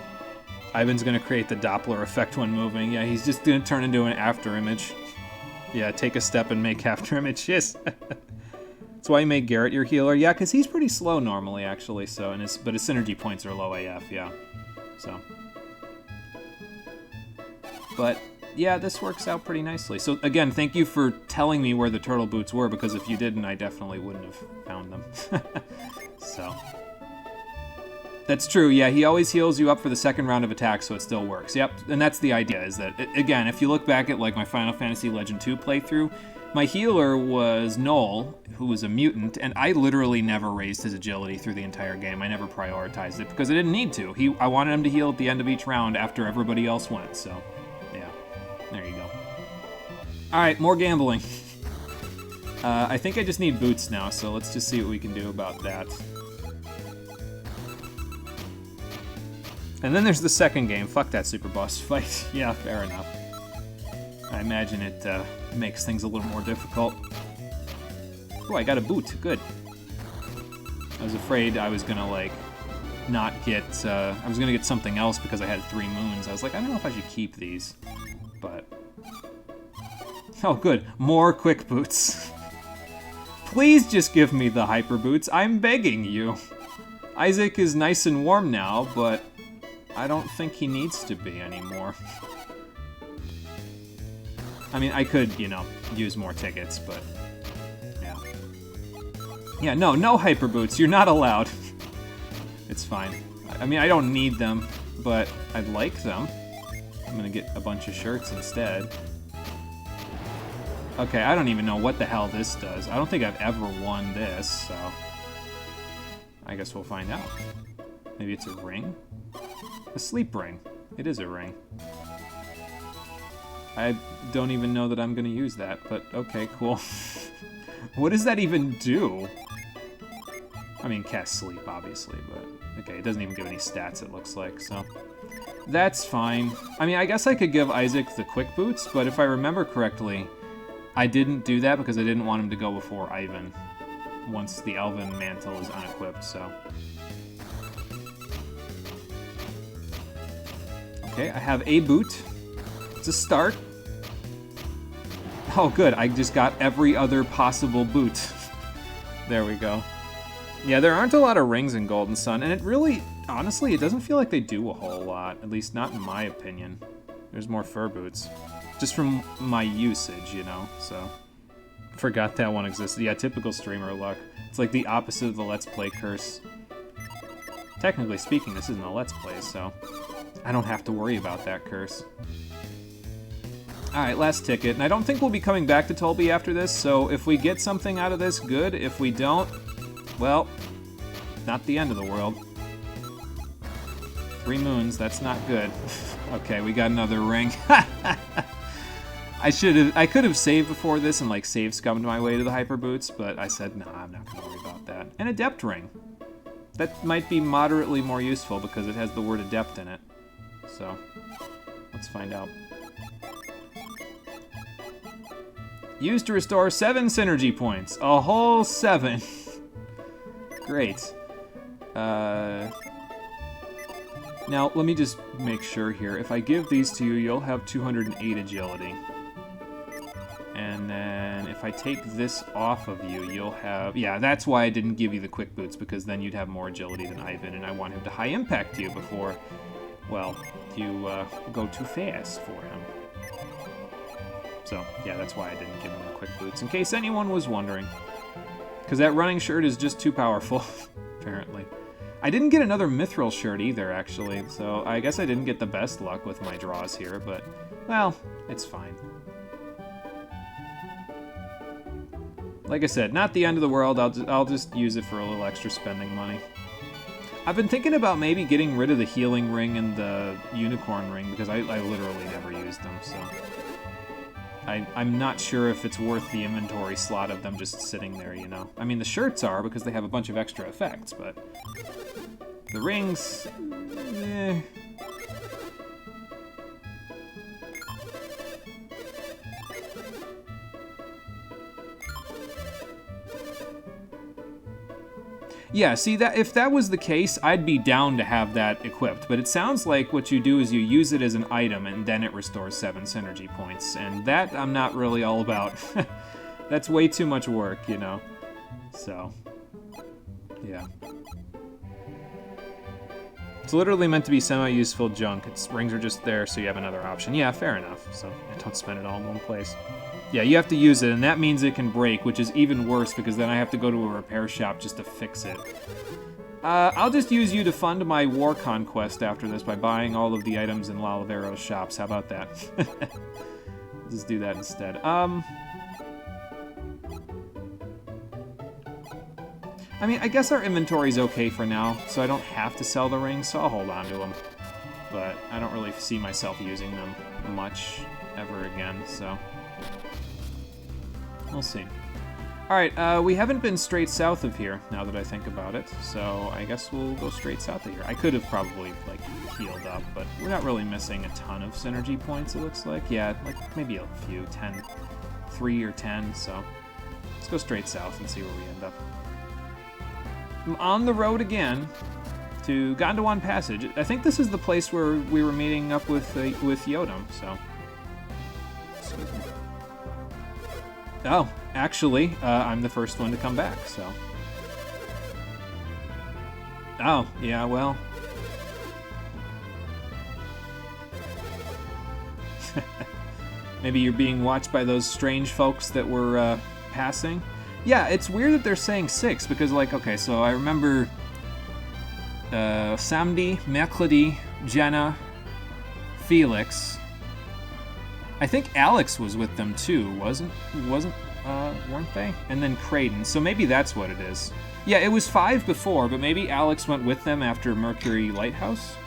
Ivan's gonna create the Doppler effect when moving. Yeah, he's just gonna turn into an after image. Yeah, take a step and make after image. Yes. That's why you made Garrett your healer. Yeah, because he's pretty slow normally, actually. So, but his synergy points are low AF. Yeah. So. But yeah, this works out pretty nicely. So again, thank you for telling me where the turtle boots were, because if you didn't, I definitely wouldn't have found them. So. That's true, yeah, he always heals you up for the second round of attacks, so it still works. Yep, and that's the idea, is that, again, if you look back at, like, my Final Fantasy Legend 2 playthrough, my healer was Noel, who was a mutant, and I literally never raised his agility through the entire game. I never prioritized it, because I didn't need to. I wanted him to heal at the end of each round after everybody else went, so, yeah. There you go. Alright, more gambling. I think I just need boots now, so let's just see what we can do about that. And then there's the second game. Fuck that super boss fight. Yeah, fair enough. I imagine it makes things a little more difficult. Oh, I got a boot. Good. I was afraid I was gonna, like, not get... I was gonna get something else because I had 3 moons. I was like, I don't know if I should keep these. But... Oh, good. More quick boots. Please just give me the hyper boots. I'm begging you. Isaac is nice and warm now, but... I don't think he needs to be anymore. I mean, I could, you know, use more tickets, but... Yeah. Yeah, no hyper boots. You're not allowed. It's fine. I mean, I don't need them, but I'd like them. I'm gonna get a bunch of shirts instead. Okay, I don't even know what the hell this does. I don't think I've ever won this, so... I guess we'll find out. Maybe it's a ring? A sleep ring. It is a ring. I don't even know that I'm gonna use that, but okay, cool. What does that even do? I mean, cast sleep, obviously, but... Okay, it doesn't even give any stats, it looks like, so... That's fine. I mean, I guess I could give Isaac the quick boots, but if I remember correctly, I didn't do that because I didn't want him to go before Ivan once the Elven mantle is unequipped, so... Okay, I have a boot. It's a start. Oh, good. I just got every other possible boot. There we go. Yeah, there aren't a lot of rings in Golden Sun, and it really, honestly, it doesn't feel like they do a whole lot. At least not in my opinion. There's more fur boots. Just from my usage, you know, so. Forgot that one existed. Yeah, typical streamer luck. It's like the opposite of the Let's Play curse. Technically speaking, this isn't a Let's Play, so... I don't have to worry about that curse. Alright, last ticket. And I don't think we'll be coming back to Tolby after this, so if we get something out of this, good. If we don't, well, not the end of the world. 3 moons, that's not good. Okay, we got another ring. I could have saved before this and like save scummed my way to the hyper boots, but I said, nah, I'm not gonna worry about that. An adept ring. That might be moderately more useful because it has the word adept in it. So, let's find out. Used to restore 7 synergy points. A whole 7. Great. Now, let me just make sure here. If I give these to you, you'll have 208 agility. And then if I take this off of you, you'll have... Yeah, that's why I didn't give you the quick boots, because then you'd have more agility than Ivan, and I want him to high impact you before, well, you go too fast for him. So, yeah, that's why I didn't give him the quick boots, in case anyone was wondering. Because that running shirt is just too powerful, apparently. I didn't get another mithril shirt either, actually, so I guess I didn't get the best luck with my draws here, but, well, it's fine. Like I said, not the end of the world. I'll just use it for a little extra spending money. I've been thinking about maybe getting rid of the healing ring and the unicorn ring, because I literally never used them, so... I'm not sure if it's worth the inventory slot of them just sitting there, you know. I mean, the shirts are, because they have a bunch of extra effects, but... The rings... eh... Yeah, see, that if that was the case, I'd be down to have that equipped, but it sounds like what you do is you use it as an item and then it restores 7 synergy points, and that I'm not really all about. That's way too much work, you know? So, yeah. It's literally meant to be semi-useful junk. Rings are just there so you have another option. Yeah, fair enough, so I don't spend it all in one place. Yeah, you have to use it, and that means it can break, which is even worse, because then I have to go to a repair shop just to fix it. I'll just use you to fund my war conquest after this by buying all of the items in Lalavero's shops. How about that? Just do that instead. I mean, I guess our inventory's okay for now, so I don't have to sell the rings, so I'll hold on to them. But I don't really see myself using them much ever again, so... We'll see. Alright, we haven't been straight south of here, now that I think about it, so I guess we'll go straight south of here. I could have probably, like, healed up, but we're not really missing a ton of synergy points, it looks like. Yeah, like, maybe a few, 10, 3 or 10, so let's go straight south and see where we end up. I'm on the road again to Gondwan Passage. I think this is the place where we were meeting up with Yodam, so... Excuse me. Oh, actually, I'm the first one to come back, so... Oh, yeah, well... Maybe you're being watched by those strange folks that were, passing? Yeah, it's weird that they're saying 6, because, like, okay, so I remember... Samedi, Mercredi, Jenna, Felix... I think Alex was with them too, weren't they? And then Creighton, so maybe that's what it is. Yeah, it was 5 before, but maybe Alex went with them after Mercury Lighthouse?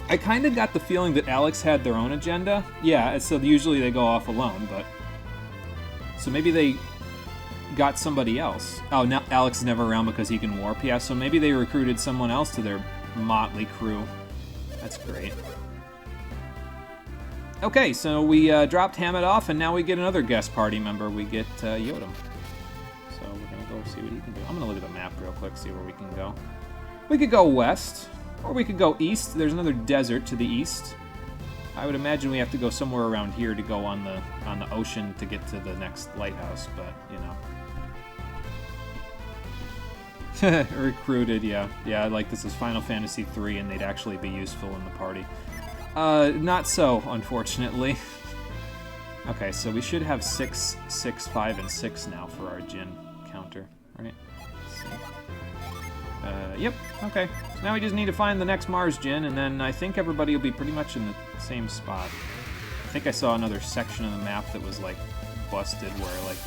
I kind of got the feeling that Alex had their own agenda. Yeah, so usually they go off alone, but... So maybe they got somebody else. Oh, now Alex is never around because he can warp. Yeah, so maybe they recruited someone else to their motley crew. That's great. Okay, so we dropped Hammett off, and now we get another guest party member. We get Yodam. So we're going to go see what he can do. I'm going to look at the map real quick, see where we can go. We could go west, or we could go east. There's another desert to the east. I would imagine we have to go somewhere around here to go on the ocean to get to the next lighthouse, but, you know. Recruited, yeah. Yeah, like this is Final Fantasy III, and they'd actually be useful in the party. Not so, unfortunately. Okay, so we should have 6, 6, 5, and 6 now for our Jin counter, right? Let's see. Yep, okay. So now we just need to find the next Mars Jin, and then I think everybody will be pretty much in the same spot. I think I saw another section of the map that was, like, busted, where, like,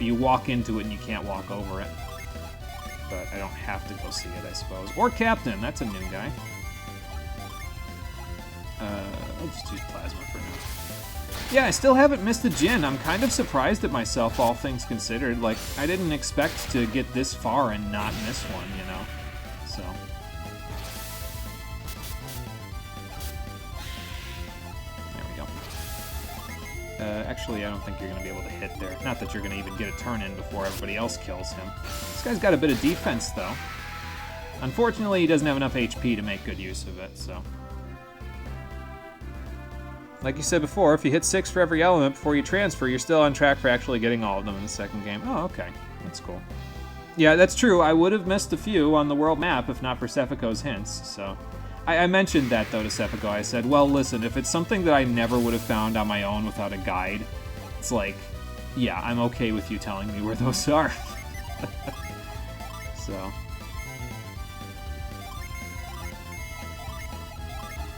you walk into it and you can't walk over it. But I don't have to go see it, I suppose. Or Captain, that's a new guy. I'll just use Plasma for now. Yeah, I still haven't missed a Jin. I'm kind of surprised at myself, all things considered. Like, I didn't expect to get this far and not miss one, you know? So... actually, I don't think you're going to be able to hit there. Not that you're going to even get a turn in before everybody else kills him. This guy's got a bit of defense, though. Unfortunately, he doesn't have enough HP to make good use of it, so... Like you said before, if you hit 6 for every element before you transfer, you're still on track for actually getting all of them in the second game. Oh, okay. That's cool. Yeah, that's true. I would have missed a few on the world map if not for Sephico's hints, so... I mentioned that, though, to Sephico. I said, well, listen, if it's something that I never would have found on my own without a guide, it's like, yeah, I'm okay with you telling me where those are. So.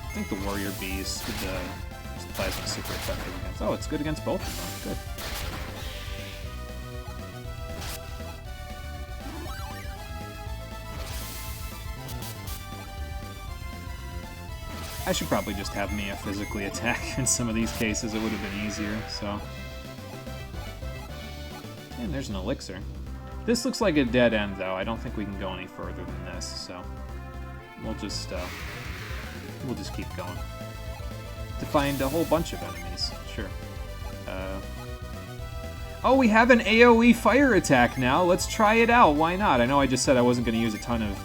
I think the Warrior Beast, the Plasma super effective against. Oh, it's good against both of them. Good. I should probably just have Mia physically attack in some of these cases. It would have been easier, so... And there's an elixir. This looks like a dead end, though. I don't think we can go any further than this, so... We'll just keep going. To find a whole bunch of enemies. Sure. Oh, we have an AoE fire attack now. Let's try it out. Why not? I know I just said I wasn't going to use a ton of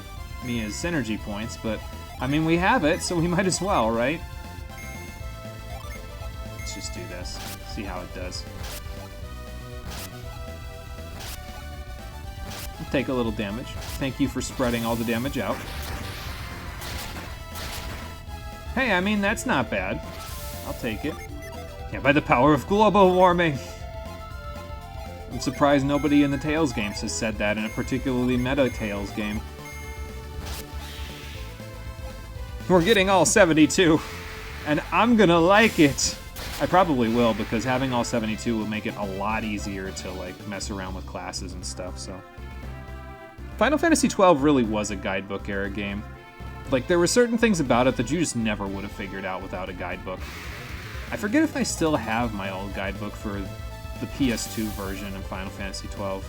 Mia's synergy points, but... I mean, we have it, so we might as well, right? Let's just do this. See how it does. Take a little damage. Thank you for spreading all the damage out. Hey, I mean, that's not bad. I'll take it. Yeah, by the power of global warming! I'm surprised nobody in the Tales games has said that in a particularly meta Tales game. We're getting all 72, and I'm gonna like it. I probably will, because having all 72 will make it a lot easier to, like, mess around with classes and stuff, so. Final Fantasy XII really was a guidebook-era game. Like, there were certain things about it that you just never would have figured out without a guidebook. I forget if I still have my old guidebook for the PS2 version of Final Fantasy XII.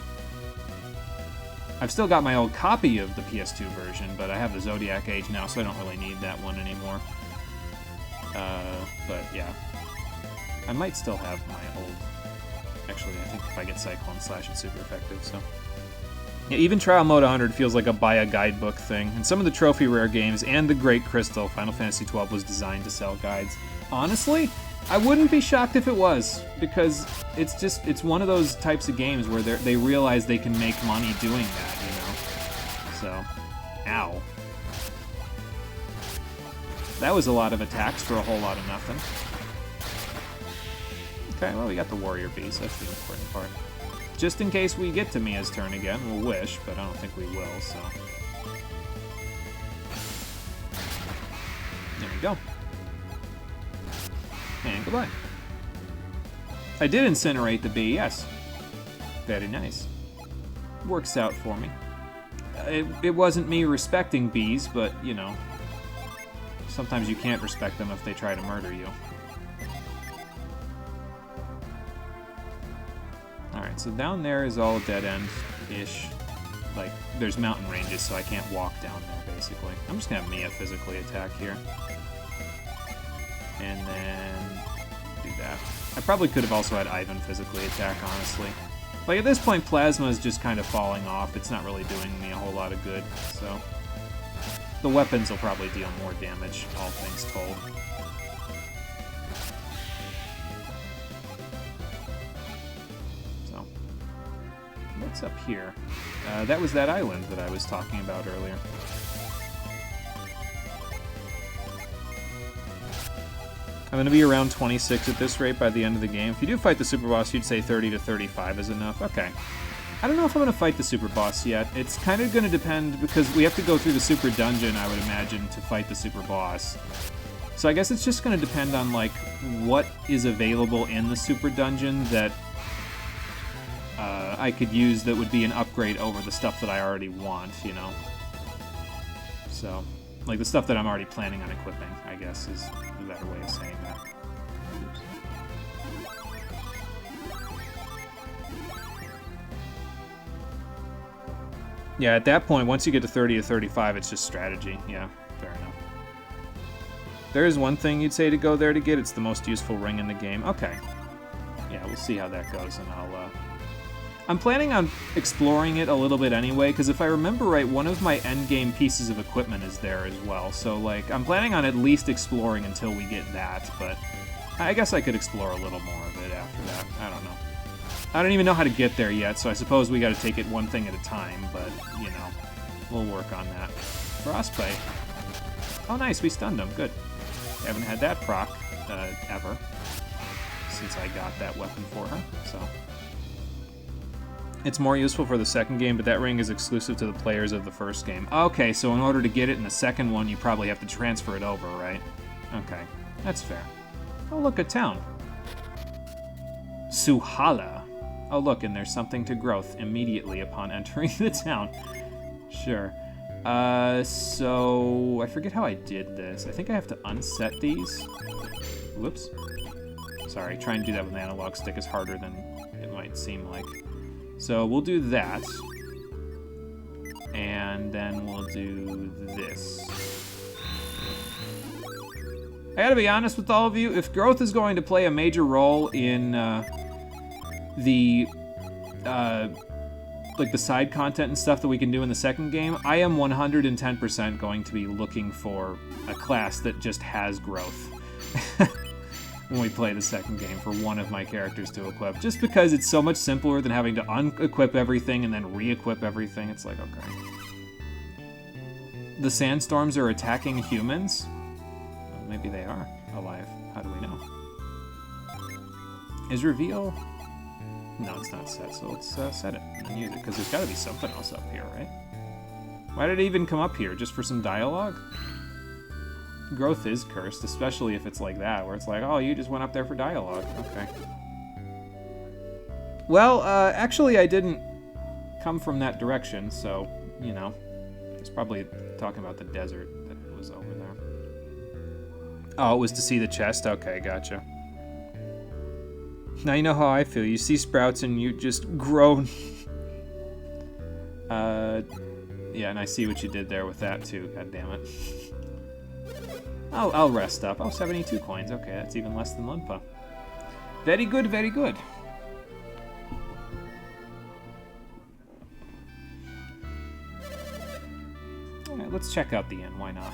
I've still got my old copy of the PS2 version, but I have the Zodiac Age now, so I don't really need that one anymore. But yeah. I might still have my old... Actually, I think if I get Cyclone Slash, it's super effective, so... Yeah, even Trial Mode 100 feels like a buy a guidebook thing. And some of the trophy rare games and the Great Crystal, Final Fantasy XII was designed to sell guides. Honestly, I wouldn't be shocked if it was, because it's one of those types of games where they realize they can make money doing that, you know? So, ow. That was a lot of attacks for a whole lot of nothing. Okay, well, we got the Warrior Beast, that's the important part. Just in case we get to Mia's turn again, we'll wish, but I don't think we will, so... There we go. And goodbye. I did incinerate the bee, yes. Very nice. Works out for me. It wasn't me respecting bees, but, you know, sometimes you can't respect them if they try to murder you. Alright, so down there is all dead-end-ish. Like, there's mountain ranges, so I can't walk down there, basically. I'm just gonna have Mia physically attack here. And then do that. I probably could have also had Ivan physically attack, honestly. Like, at this point, Plasma is just kind of falling off. It's not really doing me a whole lot of good, so... The weapons will probably deal more damage, all things told. So... What's up here? That was that island that I was talking about earlier. I'm going to be around 26 at this rate by the end of the game. If you do fight the super boss, you'd say 30 to 35 is enough. Okay. I don't know if I'm going to fight the super boss yet. It's kind of going to depend, because we have to go through the super dungeon, I would imagine, to fight the super boss. So I guess it's just going to depend on, like, what is available in the super dungeon that I could use that would be an upgrade over the stuff that I already want, you know? So, Like, the stuff that I'm already planning on equipping, I guess, is a better way of saying that. Oops. Yeah, at that point, once you get to 30 to 35, it's just strategy. Yeah, fair enough. There is one thing you'd say to go there to get. It's the most useful ring in the game. Okay. Yeah, we'll see how that goes, and I'm planning on exploring it a little bit anyway, because if I remember right, one of my endgame pieces of equipment is there as well. So, like, I'm planning on at least exploring until we get that, but I guess I could explore a little more of it after that. I don't know. I don't even know how to get there yet, so I suppose we got to take it one thing at a time, but, you know, we'll work on that. Frostbite. Oh, nice, we stunned him. Good. Haven't had that proc ever since I got that weapon for her, so... It's more useful for the second game, but that ring is exclusive to the players of the first game. Okay, so in order to get it in the second one, you probably have to transfer it over, right? Okay, that's fair. Oh, look, a town. Suhala. Oh, look, and there's something to growth immediately upon entering the town. Sure. So... I forget how I did this. I think I have to unset these. Whoops. Sorry, trying to do that with an analog stick is harder than it might seem like. So we'll do that, and then we'll do this. I gotta be honest with all of you, if growth is going to play a major role in like the side content and stuff that we can do in the second game, I am 110% going to be looking for a class that just has growth. When we play the second game for one of my characters to equip. Just because it's so much simpler than having to unequip everything and then re-equip everything. It's like, okay. The sandstorms are attacking humans? Well, maybe they are alive. How do we know? Is reveal... No, it's not set, so let's set it and use it, because there's got to be something else up here, right? Why did it even come up here? Just for some dialogue? Growth is cursed, especially if it's like that, where it's like, oh, you just went up there for dialogue. Okay. Well, actually, I didn't come from that direction, so, you know, it's probably talking about the desert that was over there. Oh, it was to see the chest? Okay, gotcha. Now you know how I feel. You see sprouts and you just grow. Yeah, and I see what you did there with that, too. God damn it. I'll rest up. Oh, 72 coins. Okay, that's even less than Lunpa. Very good, very good. Alright, let's check out the inn. Why not?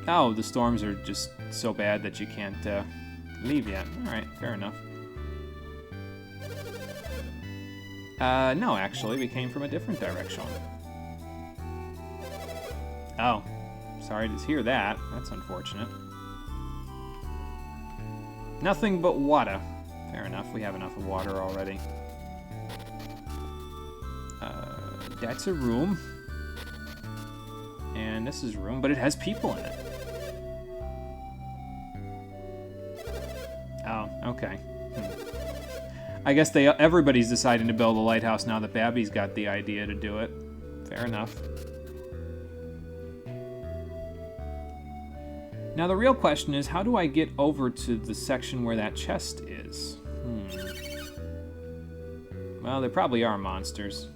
Oh, the storms are just so bad that you can't leave yet. Alright, fair enough. No, actually, we came from a different direction. Oh. Sorry to hear that. That's unfortunate. Nothing but water. Fair enough. We have enough of water already. That's a room. And this is a room, but it has people in it. Oh, okay. I guess everybody's deciding to build a lighthouse now that Babby's got the idea to do it. Fair enough. Now the real question is, how do I get over to the section where that chest is? Well, there probably are monsters.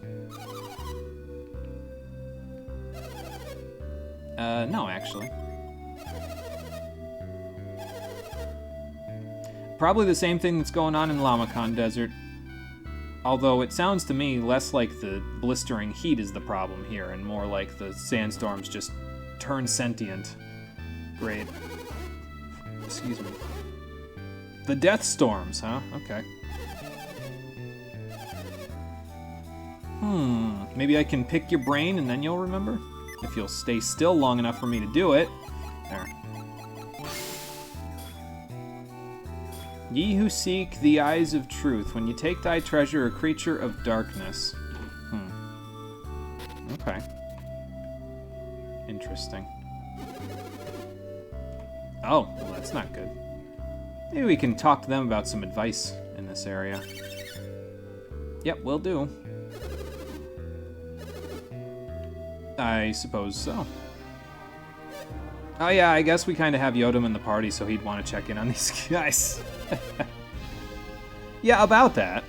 No, actually. Probably the same thing that's going on in Lamacon Desert. Although it sounds to me less like the blistering heat is the problem here, and more like the sandstorms just turn sentient. Great. Excuse me. The death storms, huh? Okay. Maybe I can pick your brain and then you'll remember? If you'll stay still long enough for me to do it. There. Ye who seek the eyes of truth, when you take thy treasure, a creature of darkness. Okay. Interesting. Oh, well, that's not good. Maybe we can talk to them about some advice in this area. Yep, will do. I suppose so. Oh yeah, I guess we kind of have Yodam in the party, so he'd want to check in on these guys. Yeah, about that.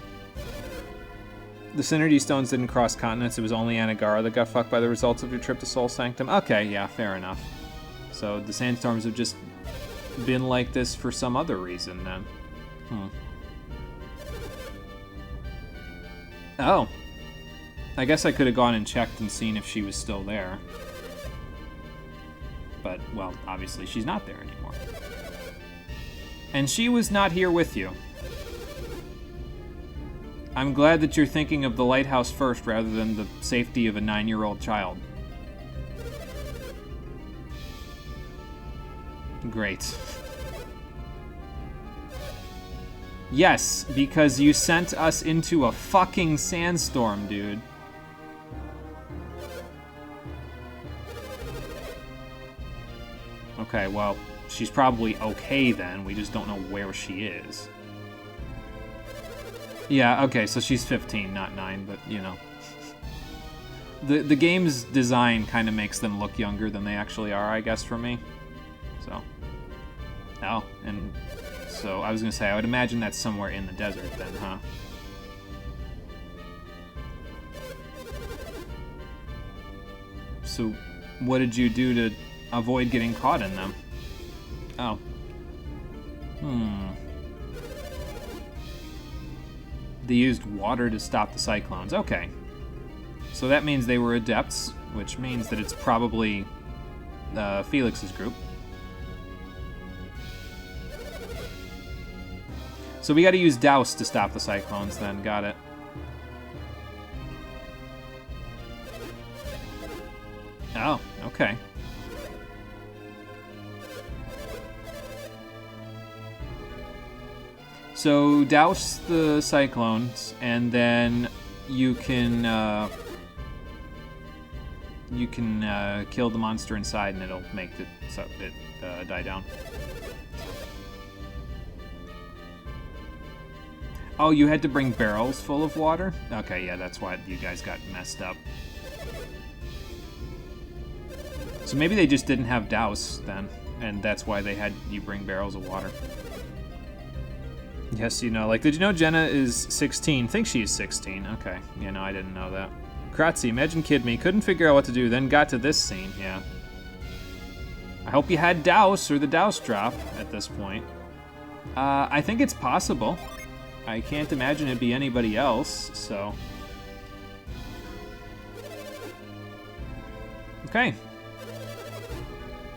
The Synergy Stones didn't cross continents. It was only Anagara that got fucked by the results of your trip to Soul Sanctum. Okay, yeah, fair enough. So the Sandstorms have just been like this for some other reason, then. Oh. I guess I could have gone and checked and seen if she was still there. But, well, obviously she's not there anymore. And she was not here with you. I'm glad that you're thinking of the lighthouse first rather than the safety of a 9-year-old child. Great. Yes, because you sent us into a fucking sandstorm, dude. Okay, well, she's probably okay then. We just don't know where she is. Yeah, okay, so she's 15, not 9, but, you know. The game's design kind of makes them look younger than they actually are, I guess, for me. So. Oh, and so I was going to say, I would imagine that's somewhere in the desert then, huh? So, what did you do to avoid getting caught in them? Oh. They used water to stop the cyclones. Okay. So that means they were adepts, which means that it's probably Felix's group. So we got to use Douse to stop the cyclones then. Got it. Oh, okay. So douse the cyclones, and then you can kill the monster inside, and it'll make it die down. Oh, you had to bring barrels full of water? Okay, yeah, that's why you guys got messed up. So maybe they just didn't have douse then, and that's why they had you bring barrels of water. Yes, you know. Like, did you know Jenna is 16? Think she's 16. Okay. Yeah, no, I didn't know that. Kratzy, imagine kid me. Couldn't figure out what to do, then got to this scene. Yeah. I hope you had Douse or the Douse drop at this point. I think it's possible. I can't imagine it'd be anybody else, so. Okay.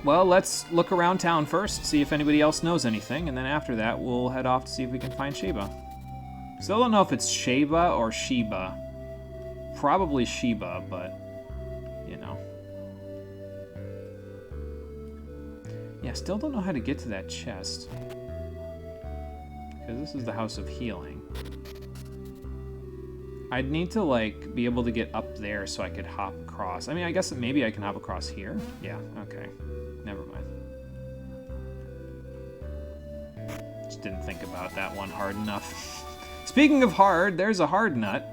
Well, let's look around town first, see if anybody else knows anything, and then after that, we'll head off to see if we can find Sheba. Still don't know if it's Sheba or Sheba. Probably Sheba, but, you know. Yeah, still don't know how to get to that chest. Because this is the House of Healing. I'd need to, like, be able to get up there so I could hop across. I mean, I guess maybe I can hop across here? Yeah, okay. Never mind. Just didn't think about that one hard enough. Speaking of hard, there's a hard nut.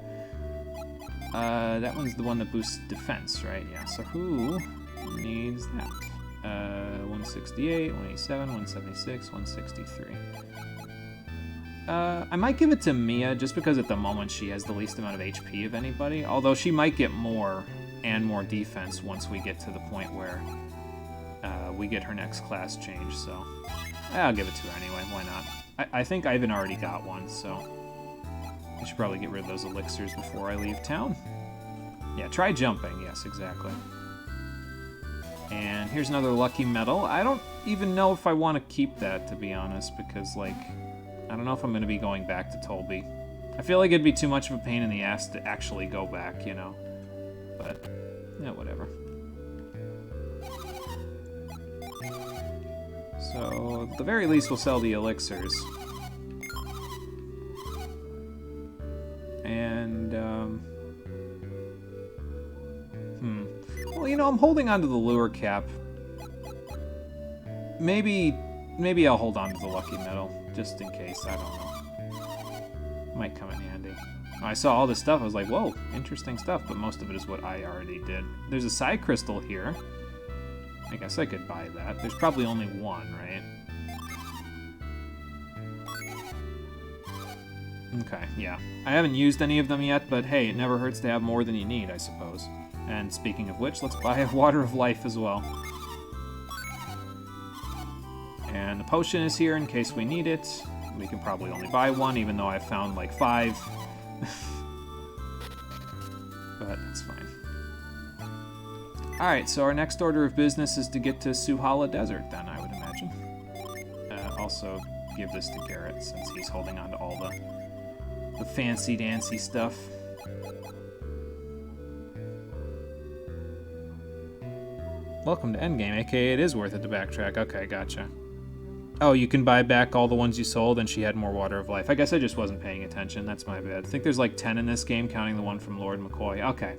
That one's the one that boosts defense, right? Yeah, so who needs that? 168, 187, 176, 163. I might give it to Mia, just because at the moment she has the least amount of HP of anybody. Although she might get more and more defense once we get to the point where we get her next class change, so I'll give it to her anyway, why not? I think Ivan already got one, so I should probably get rid of those elixirs before I leave town. Yeah, try jumping, yes, exactly. And here's another lucky medal. I don't even know if I want to keep that, to be honest, because, like, I don't know if I'm going to be going back to Tolby. I feel like it'd be too much of a pain in the ass to actually go back, you know? But, yeah, whatever. So, at the very least, we'll sell the elixirs. And, well, you know, I'm holding on to the lure cap. Maybe I'll hold on to the lucky medal, just in case, I don't know. Might come in handy. I saw all this stuff, I was like, whoa, interesting stuff, but most of it is what I already did. There's a Psy Crystal here. I guess I could buy that. There's probably only one, right? Okay, yeah. I haven't used any of them yet, but hey, it never hurts to have more than you need, I suppose. And speaking of which, let's buy a Water of Life as well. And the potion is here in case we need it. We can probably only buy one, even though I've found like 5. But that's fine. Alright, so our next order of business is to get to Suhala Desert, then, I would imagine. Also, give this to Garrett, since he's holding on to all the fancy-dancy stuff. Welcome to Endgame, aka it is worth it to backtrack. Okay, gotcha. Oh, you can buy back all the ones you sold, and she had more Water of Life. I guess I just wasn't paying attention. That's my bad. I think there's like 10 in this game, counting the one from Lord McCoy. Okay.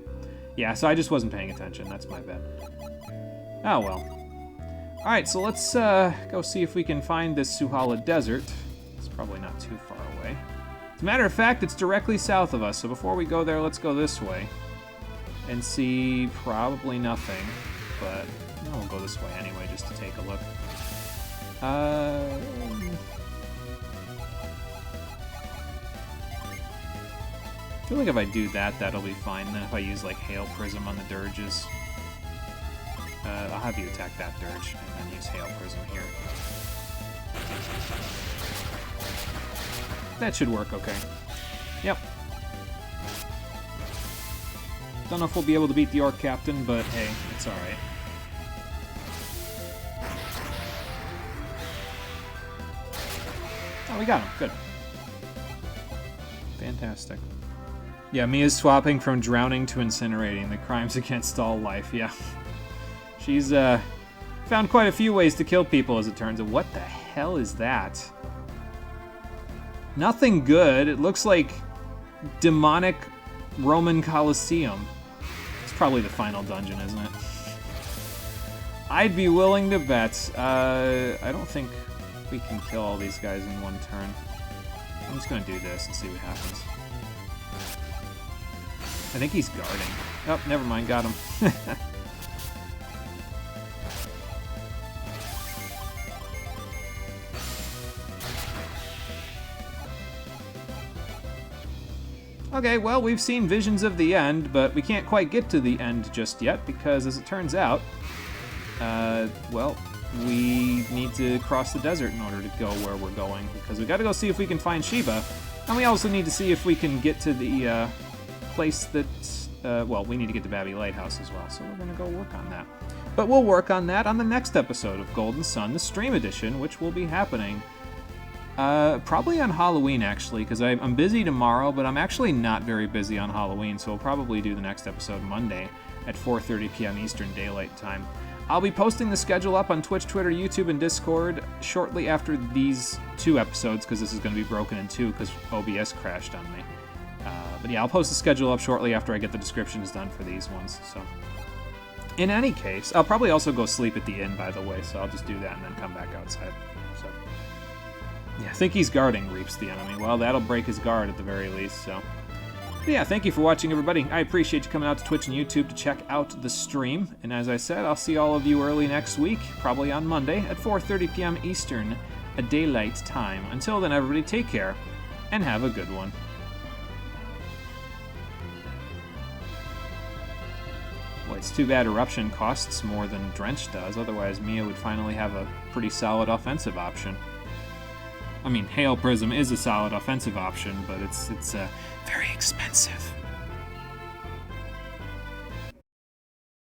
Yeah, so I just wasn't paying attention. That's my bad. Oh, well. Alright, so let's go see if we can find this Suhala Desert. It's probably not too far away. As a matter of fact, it's directly south of us, so before we go there, let's go this way. And see probably nothing, but we'll go this way anyway, just to take a look. I feel like if I do that, that'll be fine. Then if I use like Hail Prism on the Dirges, I'll have you attack that Dirge and then use Hail Prism here. That should work okay. Yep. Don't know if we'll be able to beat the Orc Captain, but hey, it's alright. Oh, we got him. Good. Fantastic. Yeah, Mia's swapping from drowning to incinerating. The crimes against all life, yeah. She's, found quite a few ways to kill people, as it turns out. What the hell is that? Nothing good. It looks like demonic Roman Colosseum. It's probably the final dungeon, isn't it? I'd be willing to bet. I don't think we can kill all these guys in one turn. I'm just gonna do this and see what happens. I think he's guarding. Oh, never mind, got him. Okay, well, we've seen visions of the end, but we can't quite get to the end just yet, because as it turns out, well, we need to cross the desert in order to go where we're going, because we gotta go see if we can find Sheba, and we also need to see if we can get to the, place that, well, we need to get to Babby Lighthouse as well, so we're gonna go work on that. But we'll work on that on the next episode of Golden Sun, the Stream Edition, which will be happening probably on Halloween, actually, because I'm busy tomorrow, but I'm actually not very busy on Halloween, so we'll probably do the next episode Monday at 4:30 p.m. Eastern Daylight Time. I'll be posting the schedule up on Twitch, Twitter, YouTube, and Discord shortly after these 2 episodes, because this is going to be broken in 2 because OBS crashed on me. But yeah, I'll post the schedule up shortly after I get the descriptions done for these ones, so... In any case, I'll probably also go sleep at the inn, by the way, so I'll just do that and then come back outside, so... Yeah, I think he's guarding Reaps the enemy. Well, that'll break his guard at the very least, so... But yeah, thank you for watching, everybody. I appreciate you coming out to Twitch and YouTube to check out the stream. And as I said, I'll see all of you early next week, probably on Monday at 4:30 p.m. Eastern, a daylight time. Until then, everybody, take care, and have a good one. Boy, it's too bad Eruption costs more than Drench does, otherwise Mia would finally have a pretty solid offensive option. I mean, Hail Prism is a solid offensive option, but it's very expensive.